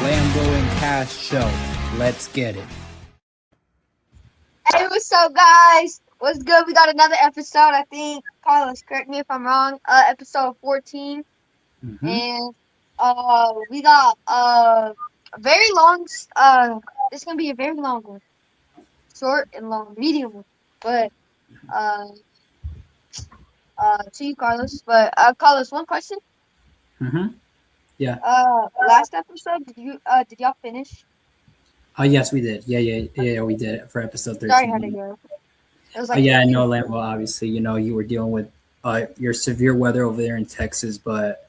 Lambo and Cash show. Let's get it. Hey, what's up, guys? What's good? We got another episode. I think, Carlos, correct me if I'm wrong. Episode 14, and we got a very long. This is gonna be a very long one, short and long, medium one. But to you, Carlos. But Carlos, one question. Yeah. Last episode, did y'all finish? Yes, we did. Yeah, we did it for episode 13. Sorry, how'd it go? It was like I know, Lambo. Obviously, you were dealing with your severe weather over there in Texas, but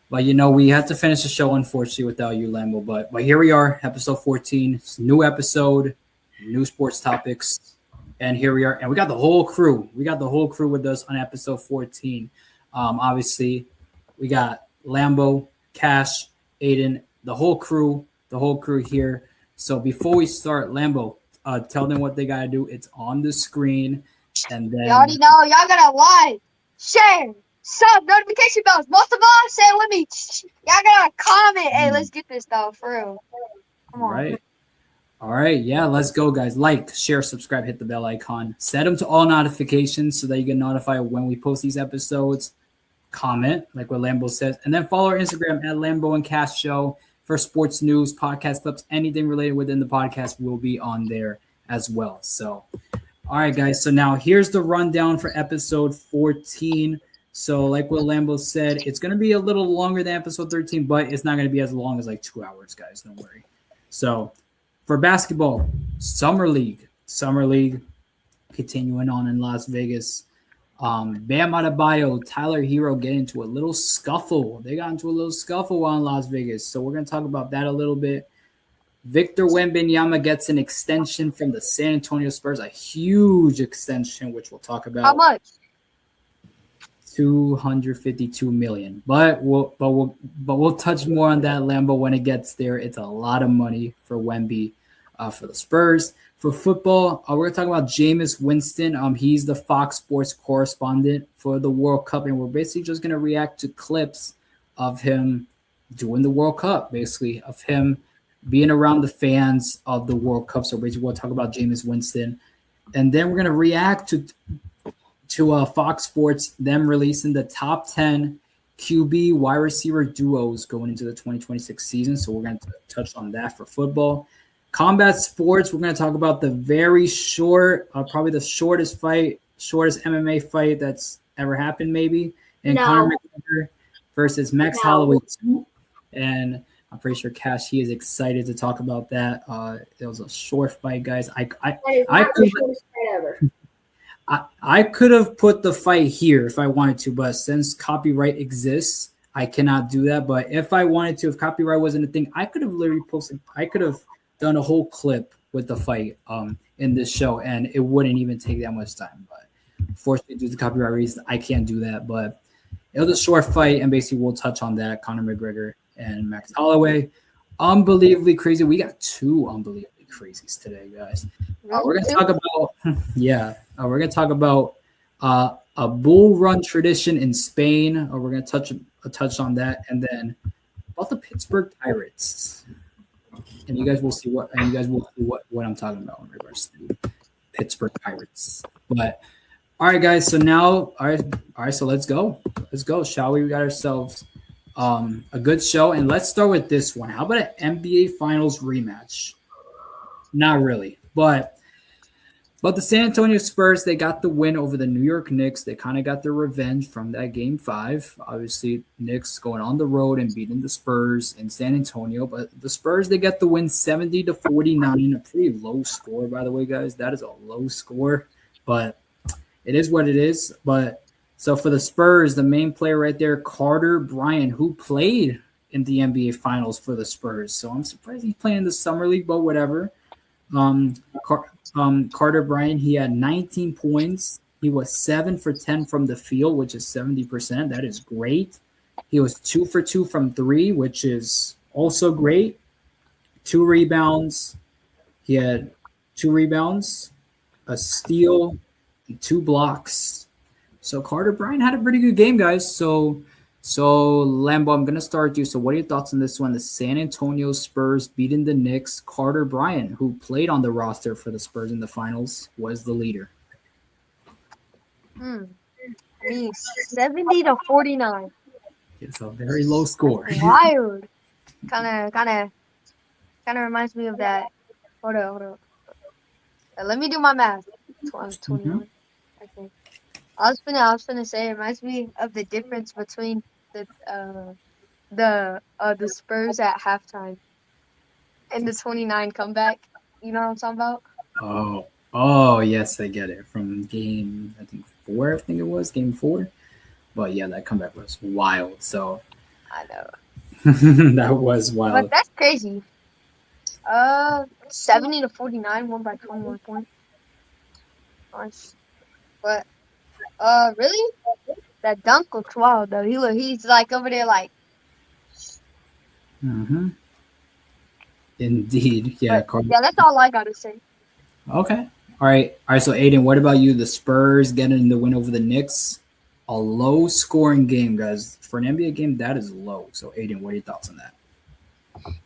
we had to finish the show unfortunately without you, Lambo. But here we are, episode 14. It's a new episode, new sports topics, and here we are, and we got the whole crew. We got the whole crew with us on episode 14. Obviously, we got Lambo, Cash, Aiden, the whole crew here. So before we start, Lambo, tell them what they gotta do. It's on the screen, and then you already know. Y'all gotta like, share, sub, notification bells. Most of all, say it with me. Y'all gotta comment. Hey, let's get this though, for real. Come on. All right, yeah, let's go, guys. Like, share, subscribe, hit the bell icon. Set them to all notifications so that you get notified when we post these episodes. Comment, like what Lambo says, and then follow our Instagram at Lambo and Cash Show for sports news, podcast clips, anything related within the podcast will be on there as well. So, all right, guys. So now here's the rundown for episode 14. So like what Lambo said, it's going to be a little longer than episode 13, but it's not going to be as long as like 2 hours, guys. Don't worry. So for basketball, Summer League continuing on in Las Vegas. Bam Adebayo, Tyler Herro get into a little scuffle. They got into a little scuffle while in Las Vegas. So we're going to talk about that a little bit. Victor Wembanyama gets an extension from the San Antonio Spurs, a huge extension, which we'll talk about. How much? $252 million. But we'll touch more on that, Lambo, when it gets there. It's a lot of money for Wemby, for the Spurs. For football, we're going to talk about Jameis Winston. He's the Fox Sports correspondent for the World Cup, and we're basically just going to react to clips of him doing the World Cup, basically, of him being around the fans of the World Cup. So basically we'll talk about Jameis Winston. And then we're going to react to Fox Sports, them releasing the top 10 QB wide receiver duos going into the 2026 season. So we're going to touch on that for football. Combat sports, we're going to talk about the very short, probably the shortest MMA fight that's ever happened, maybe. And Conor McGregor versus Max Holloway 2. And I'm pretty sure Cash, he is excited to talk about that. It was a short fight, guys. I could have put the fight here if I wanted to, but since copyright exists, I cannot do that. But if I wanted to, if copyright wasn't a thing, I could have literally posted. I could have done a whole clip with the fight in this show, and it wouldn't even take that much time. But unfortunately, due to copyright reasons, I can't do that. But it was a short fight, and basically we'll touch on that. Conor McGregor and Max Holloway. Unbelievably crazy. We got two unbelievably crazies today, guys. We're going to talk about, we're going to talk about a bull run tradition in Spain. We're going to touch on that, and then about the Pittsburgh Pirates. And you guys will see what I'm talking about in regards to Pittsburgh Pirates. But all right, guys. So now, all right. So let's go, shall we? We got ourselves a good show, and let's start with this one. How about an NBA Finals rematch? Not really, but the San Antonio Spurs, they got the win over the New York Knicks. They kind of got their revenge from that Game 5. Obviously, Knicks going on the road and beating the Spurs in San Antonio. But the Spurs, they get the win 70-49. A pretty low score, by the way, guys. That is a low score, but it is what it is. But so for the Spurs, the main player right there, Carter Bryant, who played in the NBA Finals for the Spurs. So I'm surprised he's playing in the Summer League, but whatever. Carter Bryant, he had 19 points. He was 7 for 10 from the field, which is 70%. That is great. He was 2 for 2 from 3, which is also great. 2 rebounds. He had 2 rebounds, a steal, and 2 blocks. So Carter Bryant had a pretty good game, guys. So So, Lambo, I'm going to start you. So, what are your thoughts on this one? The San Antonio Spurs beating the Knicks. Carter Bryant, who played on the roster for the Spurs in the finals, was the leader. I mean, 70-49. It's a very low score. Wild. Kind of reminds me of that. Hold on. Let me do my math. 21. Okay. I was gonna say it reminds me of the difference between the Spurs at halftime and the 29 comeback. You know what I'm talking about? Oh, yes, I get it. From game, I think 4, I think it was, game 4. But yeah, that comeback was wild. So I know. that was wild. But that's crazy. 70-49, won by 21 points. Nice. But really? That dunk looks wild though. He's like over there like. Indeed, yeah. Yeah, that's all I gotta say. Okay. All right. So Aiden, what about you? The Spurs getting the win over the Knicks. A low scoring game, guys. For an NBA game, that is low. So Aiden, what are your thoughts on that?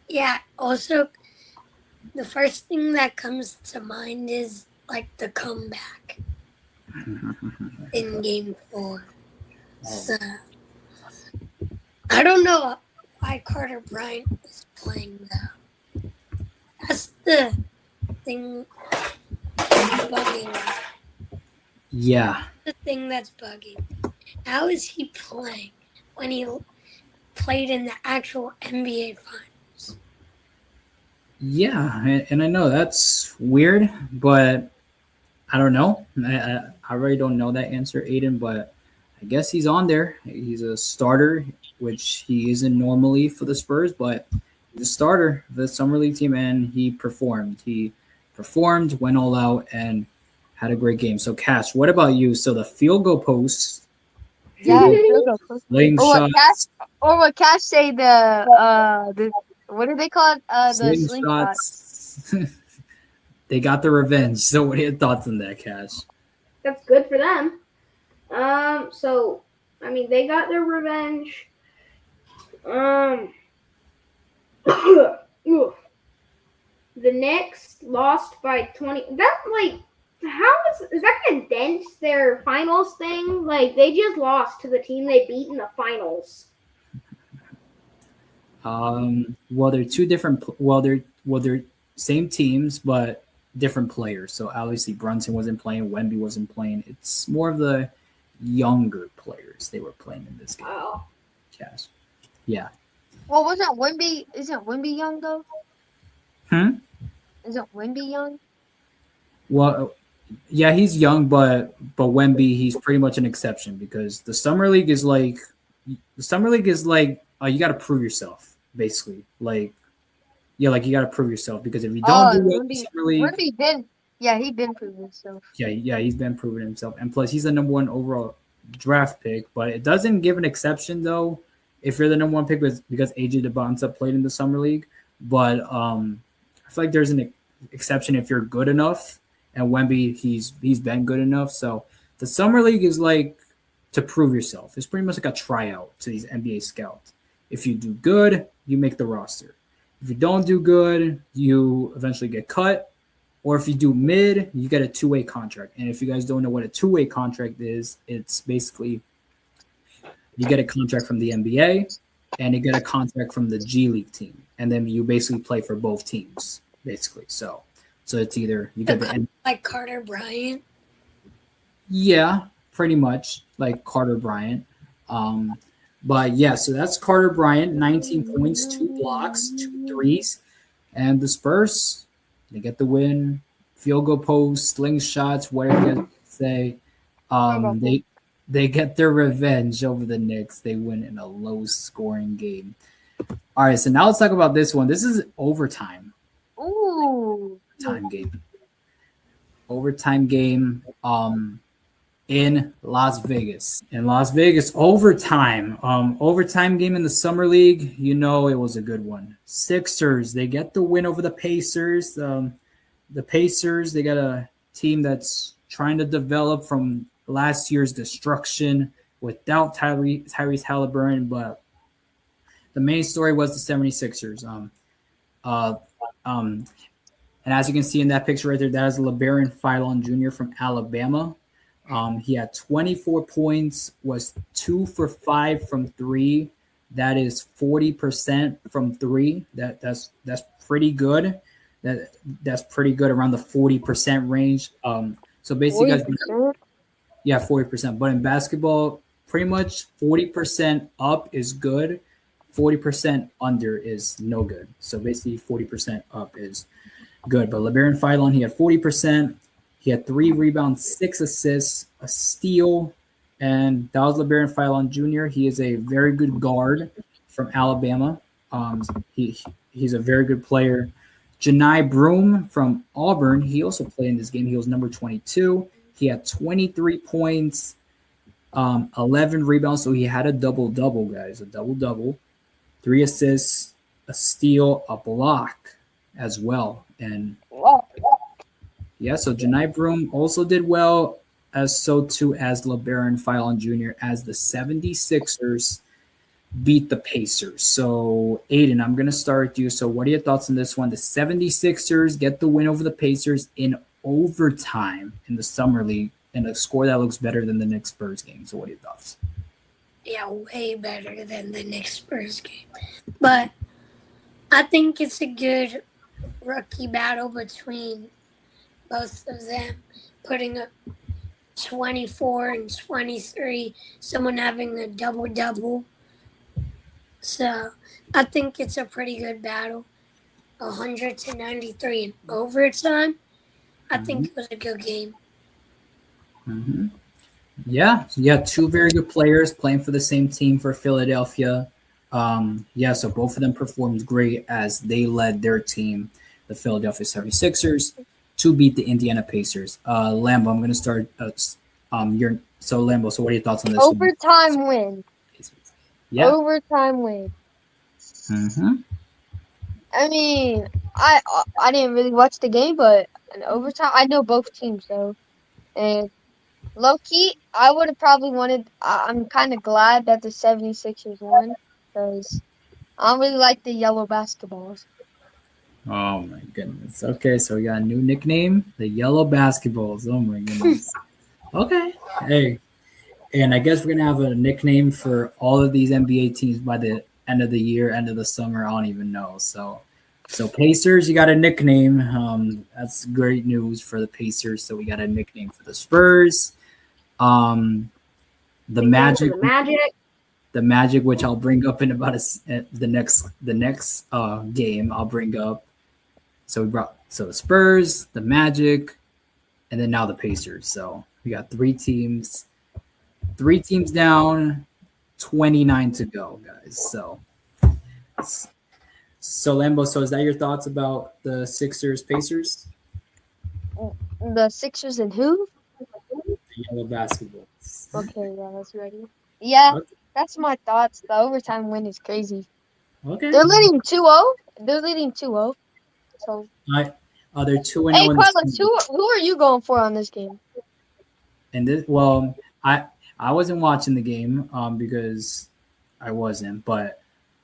Yeah. Also, the first thing that comes to mind is like the comeback in game 4. So I don't know why Carter Bryant is playing though. That's the thing that's bugging. Yeah. The thing that's bugging. How is he playing when he played in the actual NBA finals? Yeah, and I know that's weird, but I don't know. I really don't know that answer, Aiden, but I guess he's on there. He's a starter, which he isn't normally for the Spurs, but he's a starter for the Summer League team, and he performed. Went all out, and had a great game. So, Cash, what about you? So, the field goal post. Yeah, field goal post. Sling shots. Or what Cash say the what do they call it? The sling shots. They got the revenge. So, what are your thoughts on that, Cash? That's good for them. So I mean, they got their revenge. The Knicks lost by 20. That like, how is that gonna dent their finals thing? Like, they just lost to the team they beat in the finals. Well, they're two different. They're same teams, but different players. So obviously Brunson wasn't playing, Wemby wasn't playing. It's more of the younger players they were playing in this game. Oh. Cash. Yeah. Well, wasn't Wemby? Isn't Wemby young though? Isn't Wemby young? Well, yeah, he's young, but Wemby, he's pretty much an exception because the summer league is like you got to prove yourself, basically. Like you got to prove yourself because if you don't do it in the summer league, he's been proving himself. Yeah, he's been proving himself, and plus he's the number 1 overall draft pick. But it doesn't give an exception though if you're the number 1 pick because AJ DeBonta played in the summer league. But I feel like there's an exception if you're good enough, and Wemby he's been good enough. So the summer league is like to prove yourself. It's pretty much like a tryout to these NBA scouts. If you do good, you make the roster. If you don't do good, you eventually get cut. Or if you do mid, you get a 2-way contract. And if you guys don't know what a 2-way contract is, it's basically you get a contract from the NBA and you get a contract from the G League team. And then you basically play for both teams, basically. So it's either you get the like Carter Bryant. Yeah, pretty much like Carter Bryant. But yeah, so that's Carter Bryant, 19 points, 2 blocks, 2 threes. And the Spurs, they get the win. Field goal post, slingshots, whatever you guys say. They get their revenge over the Knicks. They win in a low-scoring game. All right, so now let's talk about this one. This is overtime. Ooh. Overtime game. In Las Vegas. Overtime. Overtime game in the Summer League. You know it was a good one. Sixers, they get the win over the Pacers. The Pacers, they got a team that's trying to develop from last year's destruction. without Tyrese Halliburton, but the main story was the 76ers. And as you can see in that picture right there, that is LeBaron Philon Jr. from Alabama. He had 24 points, was 2 for 5 from 3. That is 40% from 3. That's pretty good. That's pretty good, around the 40% range. So basically, 40%? Yeah, 40%. But in basketball, pretty much 40% up is good. 40% under is no good. So basically 40% up is good. But LeBaron Philon, he had 40%. He had 3 rebounds, 6 assists, a steal, and that was LeBaron Philon Jr. He is a very good guard from Alabama. He's a very good player. Janai Broome from Auburn, he also played in this game. He was number 22. He had 23 points, 11 rebounds, so he had a double-double, guys, a double-double. 3 assists, a steal, a block as well. And yeah, so Janai Broome also did well, as so too as LeBaron Philon Jr., as the 76ers beat the Pacers. So, Aiden, I'm going to start with you. So what are your thoughts on this one? The 76ers get the win over the Pacers in overtime in the Summer League, and a score that looks better than the Knicks Spurs game. So what are your thoughts? Yeah, way better than the Knicks Spurs game. But I think it's a good rookie battle between both of them, putting up 24 and 23, someone having a double-double. So I think it's a pretty good battle. 100-93 in overtime. I think it was a good game. Mm-hmm. Yeah, so you got 2 very good players playing for the same team for Philadelphia. So both of them performed great as they led their team, the Philadelphia 76ers, to beat the Indiana Pacers. Lambo, I'm going to start. Lambo, so what are your thoughts on this? Overtime win. Yeah. Overtime win. Mm-hmm. I mean, I didn't really watch the game, but in overtime, I know both teams though, and low key, I would have probably wanted. I'm kind of glad that the 76ers won because I don't really like the yellow basketballs. Oh my goodness. Okay, so we got a new nickname, the Yellow Basketballs. Oh my goodness. Okay. Hey, and I guess we're gonna have a nickname for all of these NBA teams by the end of the year, end of the summer. I don't even know. So Pacers, you got a nickname. That's great news for the Pacers. So we got a nickname for the Spurs. The Magic. The Magic, which I'll bring up in about the next game. I'll bring up. So the Spurs, the Magic, and then now the Pacers. So we got 3 teams. 3 teams down, 29 to go, guys. So Lambo, so is that your thoughts about the Sixers Pacers? The Sixers and who? The Yellow Basketballs. Okay, yeah, that's ready. Yeah, Okay. that's my thoughts. The overtime win is crazy. Okay. They're leading 2-0. They're leading 2-0. So. They're 2-0. Hey, Carlos, who are you going for on this game? And this, I wasn't watching the game because I wasn't, but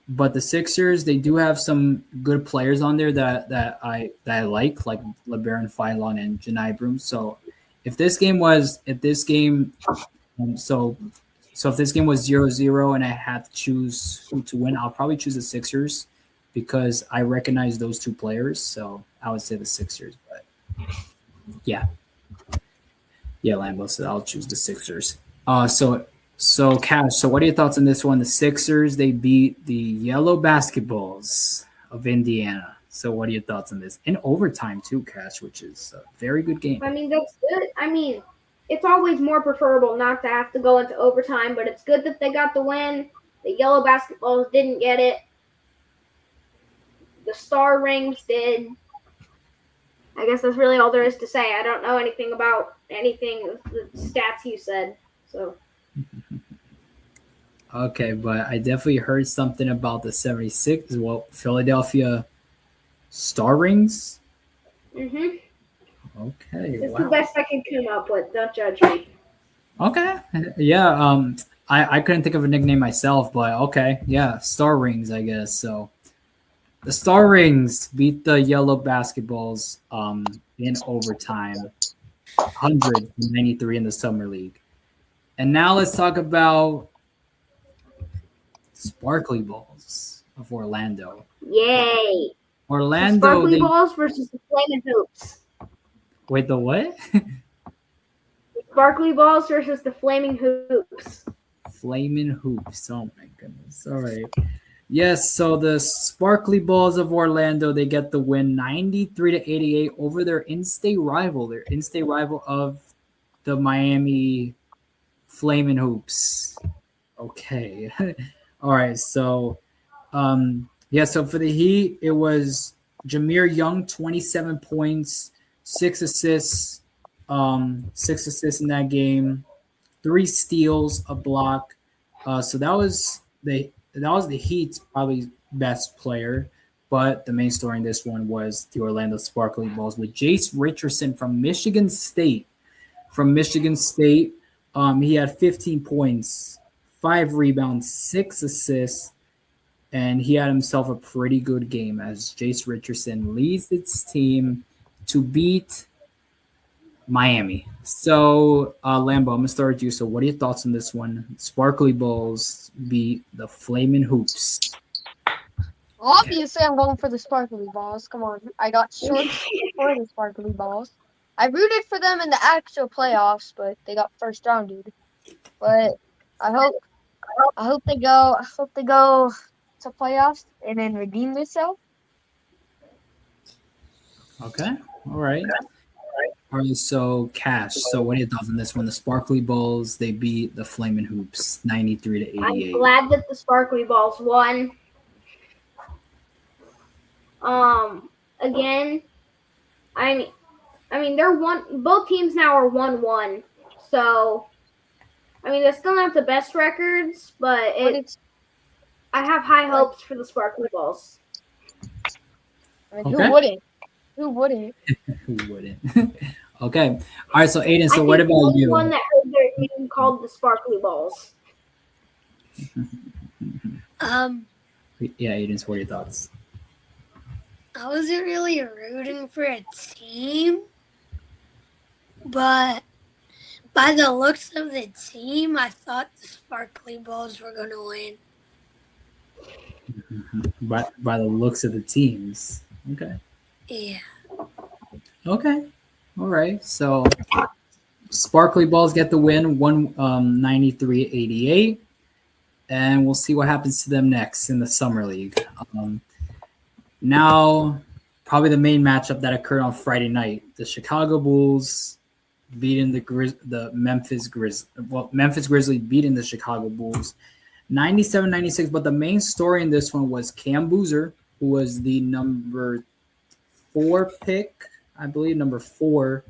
the Sixers, they do have some good players on there that I like LeBaron Philon and Janai Broome. So if this game was 0-0 and I had to choose who to win, I'll probably choose the Sixers because I recognize those 2 players. So I would say the Sixers, but yeah, Lambo. So I'll choose the Sixers. So Cash, so what are your thoughts on this one? The Sixers, they beat the Yellow Basketballs of Indiana. So what are your thoughts on this? In overtime too, Cash, which is a very good game. I mean, that's good. I mean, it's always more preferable not to have to go into overtime, but it's good that they got the win. The Yellow Basketballs didn't get it. The Star Rings did. I guess that's really all there is to say. I don't know anything about the stats you said. So. Okay, but I definitely heard something about the 76. Well, Philadelphia Star Rings. Mhm. Okay. It's the best I can come up with. Don't judge me. Okay. Yeah. I couldn't think of a nickname myself, but okay, yeah, Star Rings, I guess. So the Star Rings beat the Yellow Basketballs in overtime, 193 in the Summer League. And now let's talk about Sparkly Balls of Orlando. Yay! Orlando. The Sparkly Balls versus the Flaming Hoops. Wait, the what? Sparkly Balls versus the Flaming Hoops. Flaming Hoops. Oh my goodness. All right. Yes, so the Sparkly Balls of Orlando, they get the win 93-88 over their in-state rival. Their in-state rival of the Miami Flaming Hoops. Okay. All right. So, so for the Heat, it was Jameer Young, 27 points, 6 assists in that game, 3 steals, a block. So that was the Heat's probably best player. But the main story in this one was the Orlando Sparkly Balls with Jace Richardson from Michigan State. He had 15 points, 5 rebounds, 6 assists, and he had himself a pretty good game as Jace Richardson leads its team to beat Miami. So, Lambo, I'm going to start with you. So, what are your thoughts on this one? Sparkly Balls beat the Flamin' Hoops. Obviously, I'm going for the Sparkly Balls. Come on. I got shorts for the Sparkly Balls. I rooted for them in the actual playoffs, but they got first round, dude. But I hope they go to playoffs and then redeem themselves. Okay. All right. All right, so Cash. So what are your thoughts on this one? The Sparkly Balls, they beat the Flamin' Hoops 93-88. I'm glad that the Sparkly Balls won. Again, I mean they're both teams now are 1-1. So I mean they still have the best records, but I have high hopes for the Sparkly Balls. I mean, who wouldn't? Who wouldn't? Okay. All right, so Aiden, so what about you? One that heard their name called the Sparkly Balls. Yeah, Aiden, so what are your thoughts? I wasn't really rooting for a team, but by the looks of the team, I thought the Sparkly Balls were going to win. By the looks of the teams. Okay. Yeah. Okay. All right. So Sparkly Balls get the win, 93-88. And we'll see what happens to them next in the Summer League. Now, probably the main matchup that occurred on Friday night. The Chicago Bulls beating the Memphis Grizzlies. Well, Memphis Grizzlies beating the Chicago Bulls 97-96. But the main story in this one was Cam Boozer, who was the number 4 pick, I believe, number four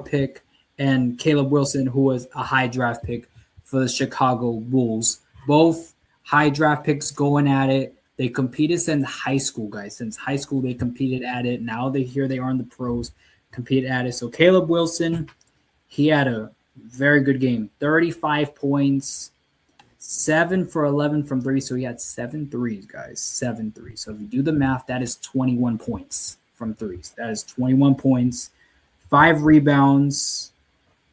pick, and Caleb Wilson, who was a high draft pick for the Chicago Bulls. Both high draft picks going at it. They competed since high school, guys. Since high school, they competed at it. Now they are in the pros, competed at it. So Caleb Wilson, he had a very good game. 35 points, 7 for 11 from 3. So he had 7 threes, guys. 7 threes. So if you do the math, that is 21 points from threes. That is 21 points. 5 rebounds.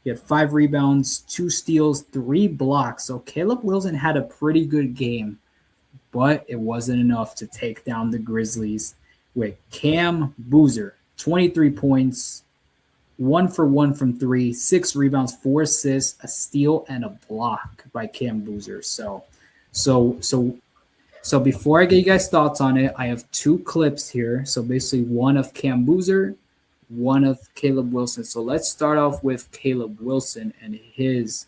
He had 5 rebounds, 2 steals, 3 blocks. So Caleb Wilson had a pretty good game, but it wasn't enough to take down the Grizzlies with Cam Boozer, 23 points, 1 for 1 from 3, 6 rebounds, 4 assists, a steal, and a block by Cam Boozer. So before I get you guys' thoughts on it, I have 2 clips here. So basically one of Cam Boozer, one of Caleb Wilson. So let's start off with Caleb Wilson and his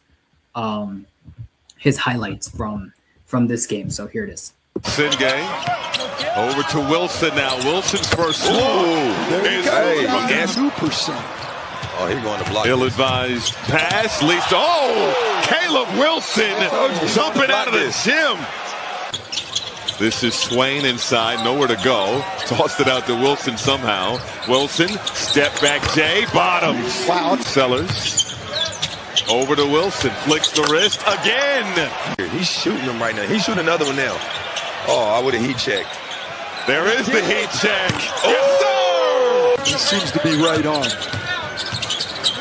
highlights from this game. So here it is. Singay over to Wilson now. Wilson's first look is against 2%. Oh, he's going to block. Ill-advised pass leads to Caleb Wilson jumping out of the gym. This is Swain inside, nowhere to go. Tossed it out to Wilson somehow. Wilson, step back J, bottoms. Wow. Sellers Over to Wilson. Flicks the wrist again. He's shooting them right now. He's shooting another one now. Oh, I would have heat checked. There is the heat check. Yes, sir! He seems to be right on.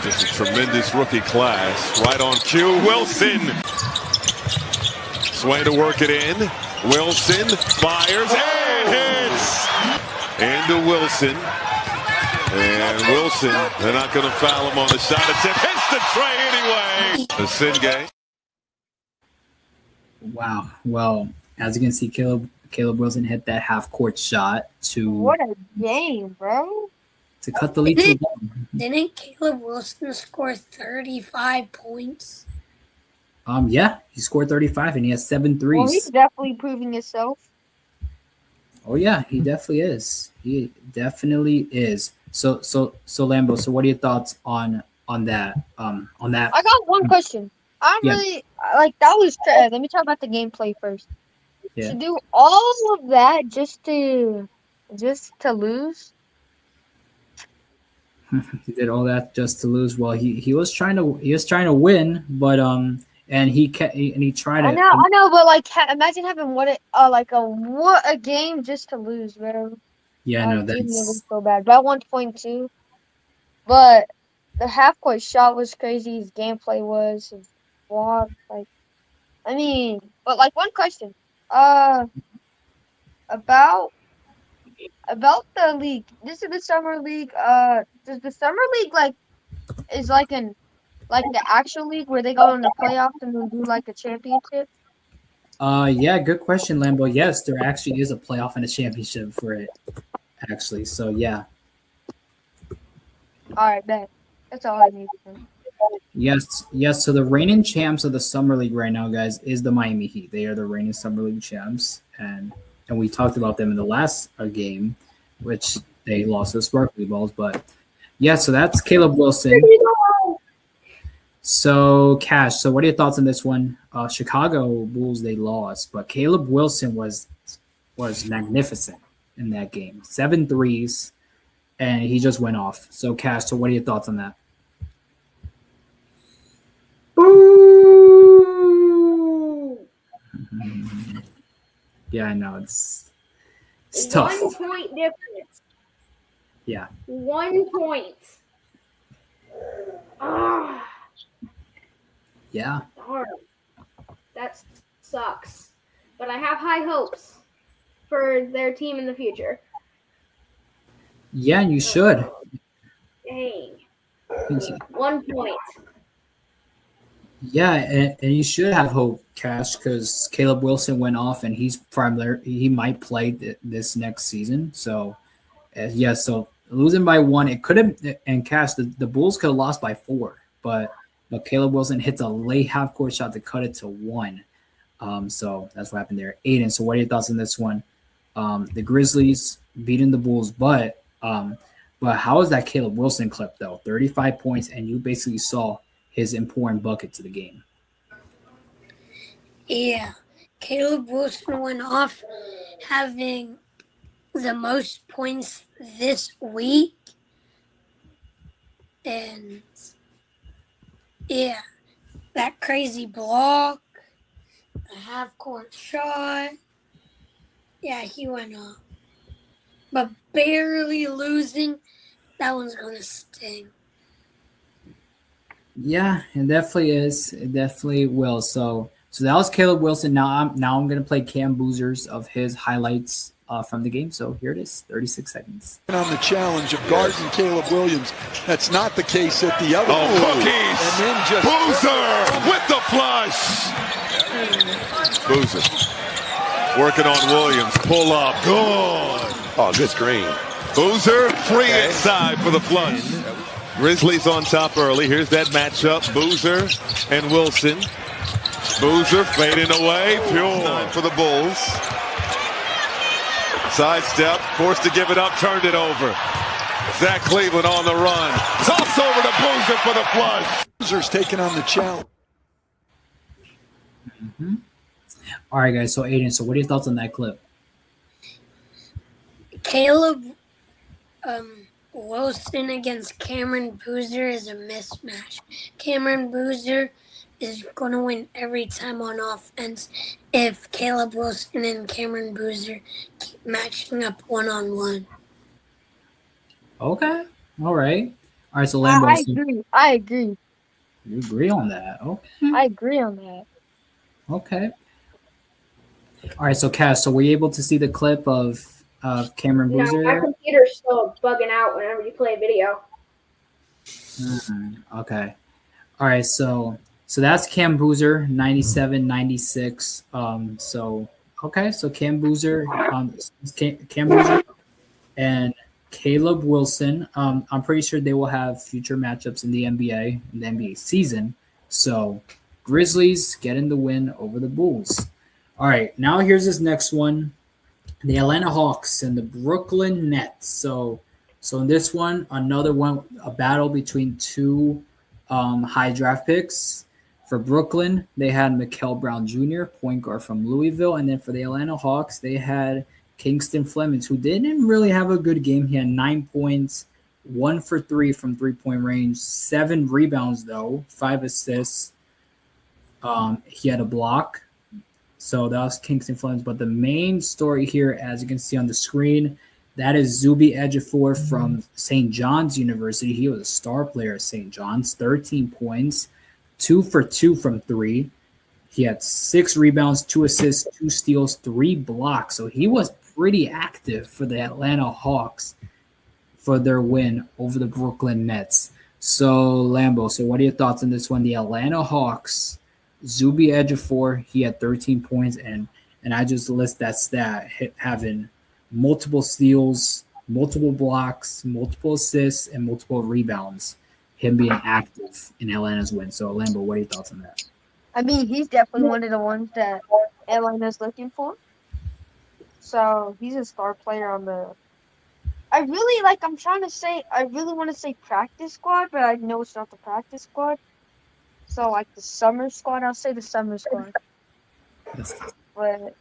Just a tremendous rookie class. Right on cue. Wilson. Swain to work it in. Wilson fires and hits. Into Wilson. And Wilson, they're not going to foul him on the shot attempt. Hits the tray anyway. The Singay. Wow. Well, as you can see, Caleb Wilson hit that half-court shot to What a game, bro. to cut the lead to one. Didn't Caleb Wilson score 35 points? Yeah, he scored 35 and he has 7 threes. Well, he's definitely proving himself. Oh yeah, he definitely is. He definitely is. So Lambo, so what are your thoughts on that? On that? I got one question. I'm really like that was trash. Let me talk about the gameplay first. Yeah. To do all of that just to lose. He did all that just to lose. Well, he was trying to win, but and he tried I it. know, but like imagine having what a game just to lose, bro. Yeah, no, It was that's so bad. But 1.2. But the half court shot was crazy. His gameplay was his block. Like, I mean, but like one question. About the league. This is the summer league. Does the summer league is like the actual league where they go in the playoffs and then do like a championship? yeah, good question, Lambo. Yes, there actually is a playoff and a championship for it. Actually, so yeah. All right, bet. That's all I need to know. Yes. So the reigning champs of the summer league right now, guys, is the Miami Heat. They are the reigning summer league champs, and we talked about them in the last game, which they lost to the Sparkly Balls. But yeah, so that's Caleb Wilson. So Cash, so what are your thoughts on this one? Chicago Bulls, they lost, but Caleb Wilson was magnificent in that game. 7 threes, and he just went off. So Cash, so what are your thoughts on that? Yeah, I know it's tough. 1 point difference. Yeah. 1 point. Ah, Yeah. darn. That sucks. But I have high hopes for their team in the future. Yeah, and you should. Dang. 1 point. Yeah, and you should have hope, Cash, because Caleb Wilson went off, and he might play this next season. So, yeah, so losing by 1, it could have, and Cash, the Bulls could have lost by 4, but Caleb Wilson hits a late half-court shot to cut it to 1. So that's what happened there. Aiden, so what are your thoughts on this one? The Grizzlies beating the Bulls, but how is that Caleb Wilson clip, though? 35 points, and you basically saw his important bucket to the game. Yeah. Caleb Wilson went off having the most points this week. And yeah, that crazy block, the half-court shot. Yeah, he went off. But barely losing, that one's going to sting. Yeah, it definitely is. It definitely will. So that was Caleb Wilson. Now I'm going to play Cam Boozer's of his highlights from the game. So here it is, 36 seconds. On the challenge of guarding Caleb Williams. That's not the case at the other. Cookies. And then just Boozer with the flush. Boozer working on Williams. Pull up. Good. Oh, good screen. Boozer free inside for the flush. Grizzlies on top early. Here's that matchup. Boozer and Wilson. Boozer fading away. Pure time for the Bulls. Sidestep. Forced to give it up. Turned it over. Zach Cleveland on the run. Toss over to Boozer for the flush. Boozer's taking on the challenge. Mm-hmm. All right, guys. So Aiden, so what are your thoughts on that clip? Caleb Wilson against Cameron Boozer is a mismatch. Cameron Boozer is going to win every time on offense if Caleb Wilson and Cameron Boozer keep matching up one-on-one. Okay. All right. All right. So Lambo, I agree. you agree on that? Okay. I agree on that. Okay. All right. So Cass, so were you able to see the clip of Cameron No, Boozer? my computer's still bugging out whenever you play video. Okay. All right. So that's Cam Boozer, 97, 96. So okay. So Cam Boozer, Cam Boozer, and Caleb Wilson. I'm pretty sure they will have future matchups in the NBA season. So Grizzlies getting the win over the Bulls. All right, now here's this next one: the Atlanta Hawks and the Brooklyn Nets. So in this one, another one, a battle between two high draft picks. For Brooklyn, they had Mikal Brown Jr., point guard from Louisville, and then for the Atlanta Hawks, they had Kingston Flemings, who didn't really have a good game. He had 9 points, 1 for 3 from three-point range, 7 rebounds, though, 5 assists. He had a block. So that was Kingston Flemings. But the main story here, as you can see on the screen, that is Zuby Ejiofor from St. John's University. He was a star player at St. John's, 13 points, 2 for 2 from 3. He had 6 rebounds, 2 assists, 2 steals, 3 blocks. So he was pretty active for the Atlanta Hawks for their win over the Brooklyn Nets. So, Lambo, so what are your thoughts on this one? The Atlanta Hawks, Zuby Ejiofor, he had 13 points, and I just list that stat, having multiple steals, multiple blocks, multiple assists, and multiple rebounds, him being active in Atlanta's win. So, Lambo, what are your thoughts on that? I mean, he's definitely one of the ones that Atlanta's looking for. So he's a star player on the. I really want to say practice squad, but I know it's not the practice squad. So like the summer squad, I'll say the summer squad. But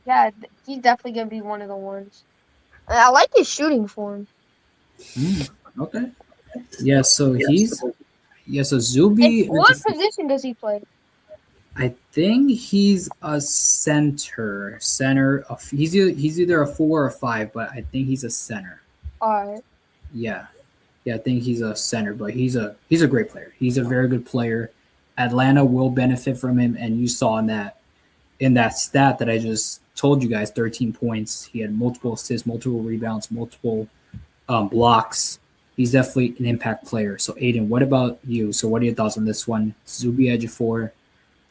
yeah, he's definitely gonna be one of the ones. And I like his shooting form. Okay. Yeah. So so Zuby. And what position does he play? I think he's a center. He's either a 4 or a 5, but I think he's a center. All right. Yeah, I think he's a center, but he's a great player. He's a very good player. Atlanta will benefit from him, and you saw in that stat that I just told you guys, 13 points. He had multiple assists, multiple rebounds, multiple blocks. He's definitely an impact player. So, Aiden, what about you? So, what are your thoughts on this one? Zuby Ejiofor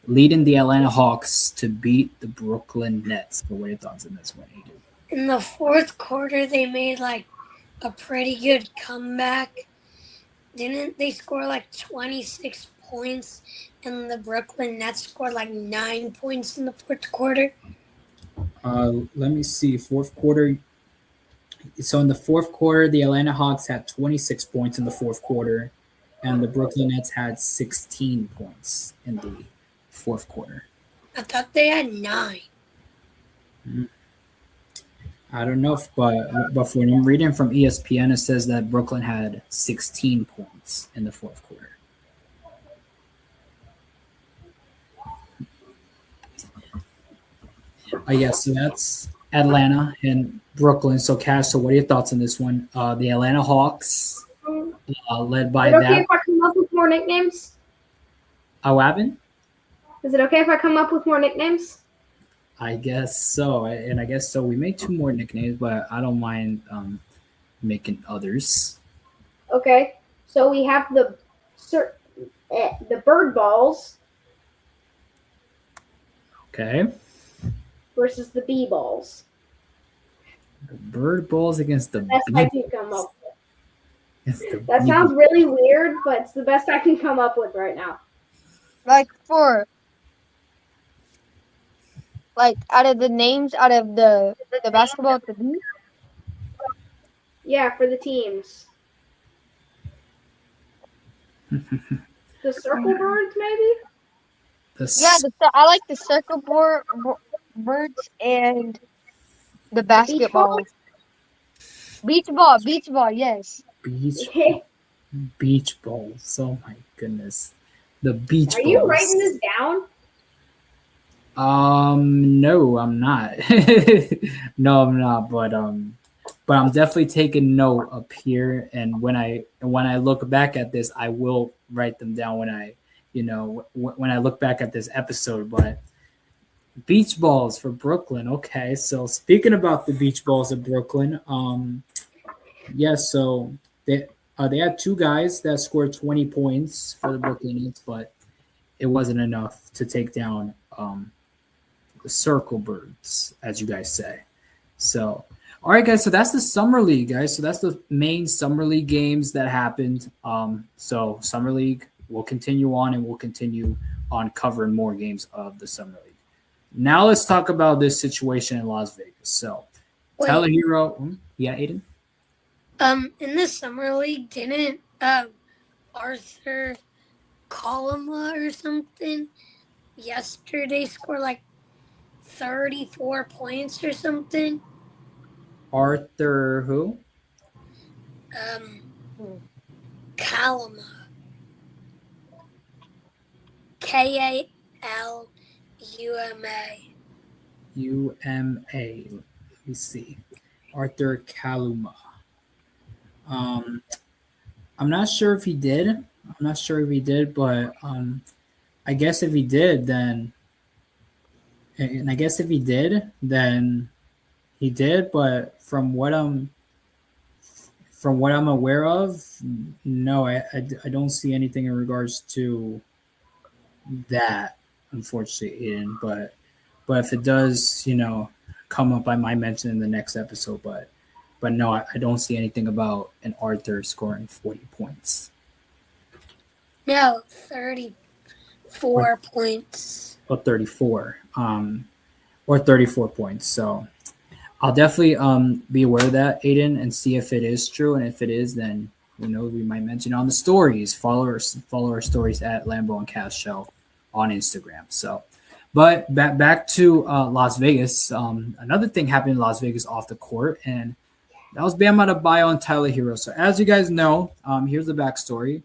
leading the Atlanta Hawks to beat the Brooklyn Nets. So what are your thoughts on this one, Aiden? In the fourth quarter, they made like a pretty good comeback. Didn't they score like 26 points, and the Brooklyn Nets scored like 9 points in the fourth quarter? Let me see. Fourth quarter. So in the fourth quarter, the Atlanta Hawks had 26 points in the fourth quarter, and the Brooklyn Nets had 16 points in the fourth quarter. I thought they had 9. I don't know, but when I'm reading from ESPN, it says that Brooklyn had 16 points in the fourth quarter. So that's Atlanta and Brooklyn. So, Cash, so what are your thoughts on this one? The Atlanta Hawks, led by that. Is it okay if I come up with more nicknames? What happened? Is it okay if I come up with more nicknames? I guess so. And I guess so. We made 2 more nicknames, but I don't mind making others. Okay. So we have the bird balls. Okay. Versus the bee balls. The bird balls against the best bee. I can come up with. That sounds really weird, but it's the best I can come up with right now. Out of the names, out of the basketball, the bee? Yeah, for the teams. The circle birds, maybe? I like the circle birds and the basketball. Beach ball, yes. Beach balls. Oh my goodness. The beach Are balls. you writing this down? No, I'm not. No, I'm not. But I'm definitely taking note up here. And when I look back at this, I will write them down when I look back at this episode. But beach balls for Brooklyn. Okay, so speaking about the beach balls of Brooklyn, so they had two guys that scored 20 points for the Brooklyn Nets, but it wasn't enough to take down the Circle Birds, as you guys say. So, all right, guys. So that's the summer league, guys. So that's the main summer league games that happened. So summer league will continue on, and we'll continue on covering more games of the summer league. Now let's talk about this situation in Las Vegas. So, Tyler Herro, yeah, Aiden. In the summer league, didn't Arthur Kaluma or something yesterday score like 34 points or something? Arthur who? Kaluma. Kaluma. UMA. Let me see. Arthur Kaluma. I'm not sure if he did. But I guess if he did, then he did. But from what I'm aware of, no, I don't see anything in regards to that, unfortunately, Aiden. But if it does, come up, I might mention in the next episode. But no, I don't see anything about an Arthur scoring 40 points. No, 34 points. Or 34. Or 34 points. So I'll definitely be aware of that, Aiden, and see if it is true. And if it is, then who knows, we might mention it on the stories. Follow our stories at Lambo and Cash Show on Instagram. So, but back to Las Vegas. Another thing happened in Las Vegas off the court, and that was Bam Adebayo and Tyler Herro. So as you guys know, here's the backstory.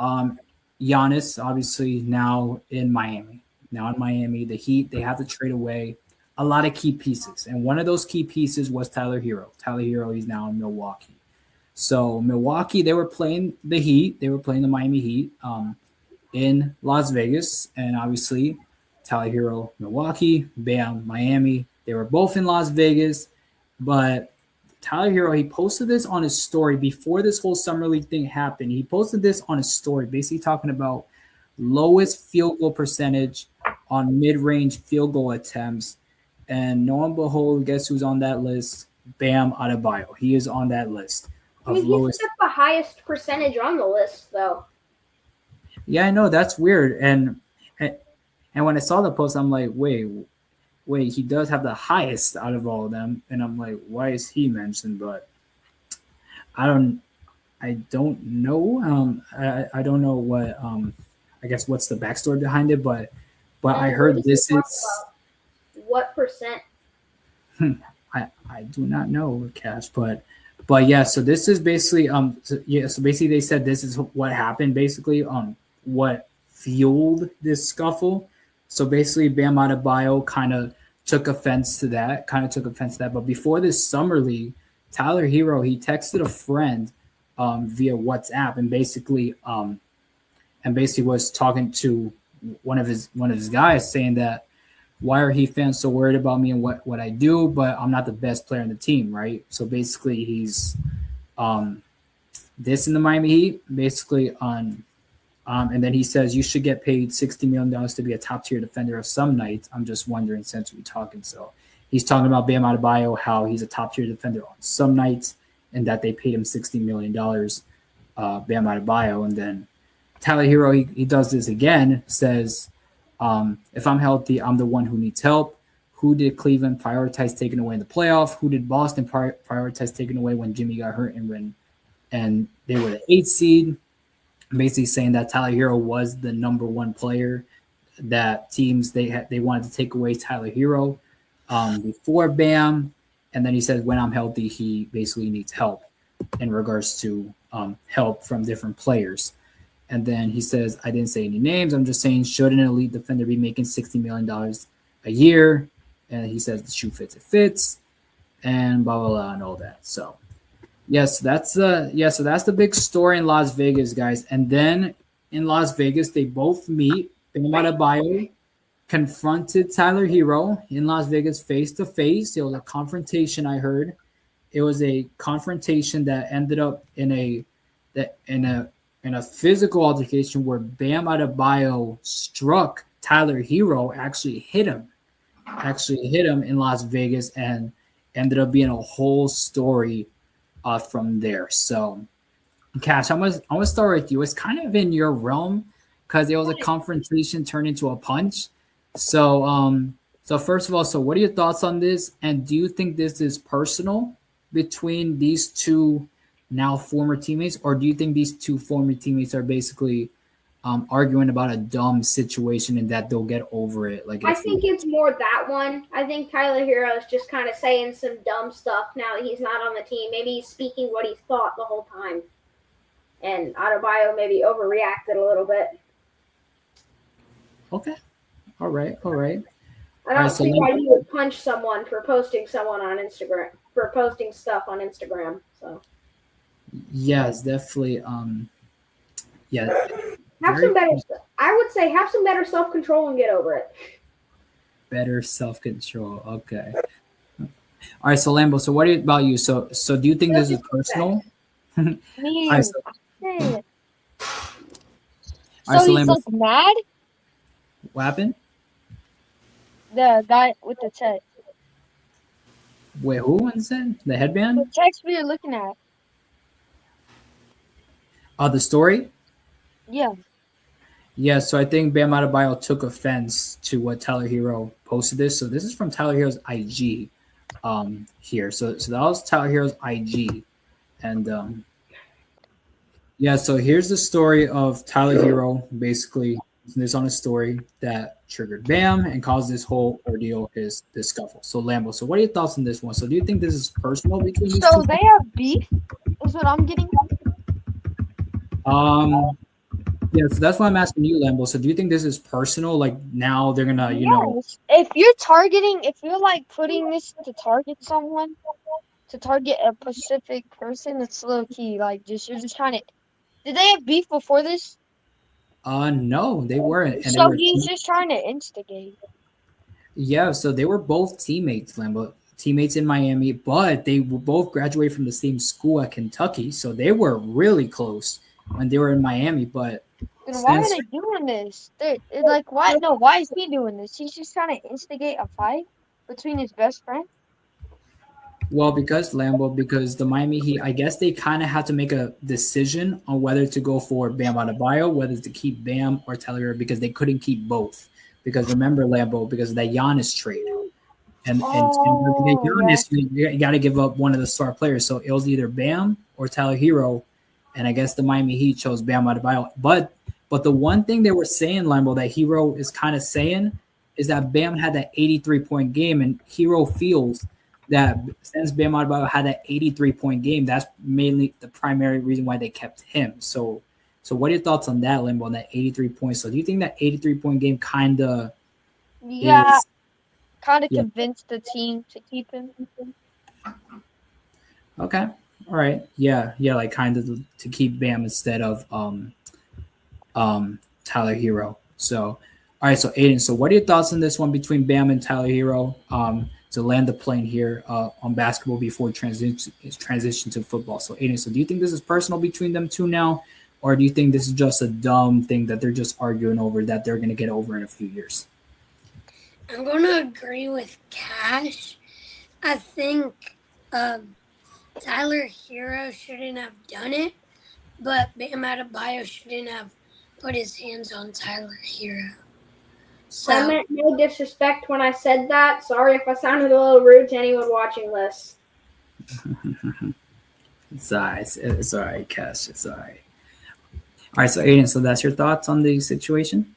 Giannis, obviously now in Miami. The Heat, they have to trade away a lot of key pieces. And one of those key pieces was Tyler Herro. Tyler Herro, he's now in Milwaukee. So Milwaukee, they were playing the Heat. They were playing the Miami Heat in Las Vegas. And obviously, Tyler Herro, Milwaukee, Bam, Miami. They were both in Las Vegas. But Tyler Herro, he posted this on his story before this whole summer league thing happened. He posted this on his story, basically talking about lowest field goal percentage on mid-range field goal attempts. And lo and behold, guess who's on that list? Bam Adebayo. He is on that list of lowest. He's the highest percentage on the list, though. Yeah, I know. That's weird. And when I saw the post, I'm like, wait, he does have the highest out of all of them. And I'm like, why is he mentioned? But I don't know. I don't know what, I guess what's the backstory behind it, but I heard this is. What percent? I do not know, Cash, but yeah, so this is basically, so basically they said this is what happened, basically, what fueled this scuffle. So basically Bam Adebayo kind of took offense to that. But before this summer league, Tyler Herro, he texted a friend via WhatsApp and basically was talking to one of his guys, saying that why are Heat fans so worried about me and what I do, but I'm not the best player on the team, right? So basically he's dissing the Miami Heat, basically on and then he says you should get paid $60 million to be a top tier defender of some nights. I'm just wondering, since we're talking. So he's talking about Bam Adebayo, how he's a top tier defender on some nights and that they paid him $60 million, Bam Adebayo. And then Tyler Herro, he does this again, says, if I'm healthy, I'm the one who needs help. Who did Cleveland prioritize taking away in the playoff? Who did Boston prioritize taking away when Jimmy got hurt and they were the 8th seed? Basically saying that Tyler Herro was the number one player that teams they wanted to take away Tyler Herro before Bam. And then he says, when I'm healthy, he basically needs help in regards to help from different players. And then he says, I didn't say any names. I'm just saying, should an elite defender be making $60 million a year? And he says, the shoe fits, it fits, and blah, blah, blah, and all that. So, yes, that's the big story in Las Vegas, guys. And then in Las Vegas, they both meet. Bam Adebayo confronted Tyler Herro in Las Vegas face to face. It was a confrontation, I heard. It was a confrontation that ended up in a physical altercation where Bam Adebayo struck Tyler Herro, actually hit him in Las Vegas, and ended up being a whole story from there. So, Cash, I'm gonna start with you. It's kind of in your realm because it was a confrontation turned into a punch. So, so first of all, so what are your thoughts on this? And do you think this is personal between these two now former teammates, or do you think these two former teammates are basically arguing about a dumb situation and that they'll get over it? Like, I think it's more that one. I think Tyler Herro is just kind of saying some dumb stuff now that he's not on the team. Maybe he's speaking what he's thought the whole time. And Adebayo maybe overreacted a little bit. Okay. All right. I don't see why you would punch someone for posting someone on Instagram, for posting stuff on Instagram. So yes, definitely. Yeah. Have some better. I would say have some better self-control and get over it. Better self-control. Okay. All right. So Lambo. So what about you? So do you think this is personal? Me. Right, So so he's Lambo, like mad? what happened? The guy with the text. Wait, who was it? The headband? The text we were looking at. Oh, the story? Yeah. Yeah, so I think Bam Adebayo took offense to what Tyler Herro posted this. So this is from Tyler Herro's IG here. So that was Tyler Herro's IG. And yeah, so here's the story of Tyler Herro basically this on a story that triggered Bam and caused this whole ordeal, this scuffle. So Lambo, so what are your thoughts on this one? So do you think this is personal between these two? So they have beef? Is what I'm getting Yeah, so that's why I'm asking you, Lambo. So do you think this is personal? Like now they're gonna, you know, if you're like putting this to target someone, to target a specific person, it's low key. Like you're just trying to. Did they have beef before this? No, they weren't. And So he's just trying to instigate. Yeah, so they were both teammates, Lambo, teammates in Miami, but they both graduated from the same school at Kentucky, so they were really close when they were in Miami. But then why are they doing this? They're like, why? No, why is he doing this? He's just trying to instigate a fight between his best friend. Well, because the Miami Heat, I guess they kind of had to make a decision on whether to go for Bam Adebayo, whether to keep Bam or Tyler, because they couldn't keep both. Because remember, Lambo, because of that Giannis trade. And Giannis, you got to give up one of the star players. So it was either Bam or Tyler Herro. And I guess the Miami Heat chose Bam Adebayo. But the one thing they were saying, Lambo, that Herro is kind of saying is that Bam had that 83-point game, and Herro feels that since Bam Adebayo had that 83-point game, that's mainly the primary reason why they kept him. So what are your thoughts on that, Lambo, on that 83 points? So do you think that 83-point game kind of convinced the team to keep him? Okay. All right. Yeah, like kind of to keep Bam instead of Tyler Herro. So all right, so Aiden, so what are your thoughts on this one between Bam and Tyler Herro? To land the plane here on basketball before transition to football. So Aiden, so do you think this is personal between them two now, or do you think this is just a dumb thing that they're just arguing over that they're going to get over in a few years? I'm going to agree with Cash. I think Tyler Herro shouldn't have done it, but Bam Adebayo shouldn't have put his hands on Tyler Herro. So, I meant no disrespect when I said that. Sorry if I sounded a little rude to anyone watching this. It's all right. It's all right, Cash. It's all right. All right, so Aiden, so that's your thoughts on the situation?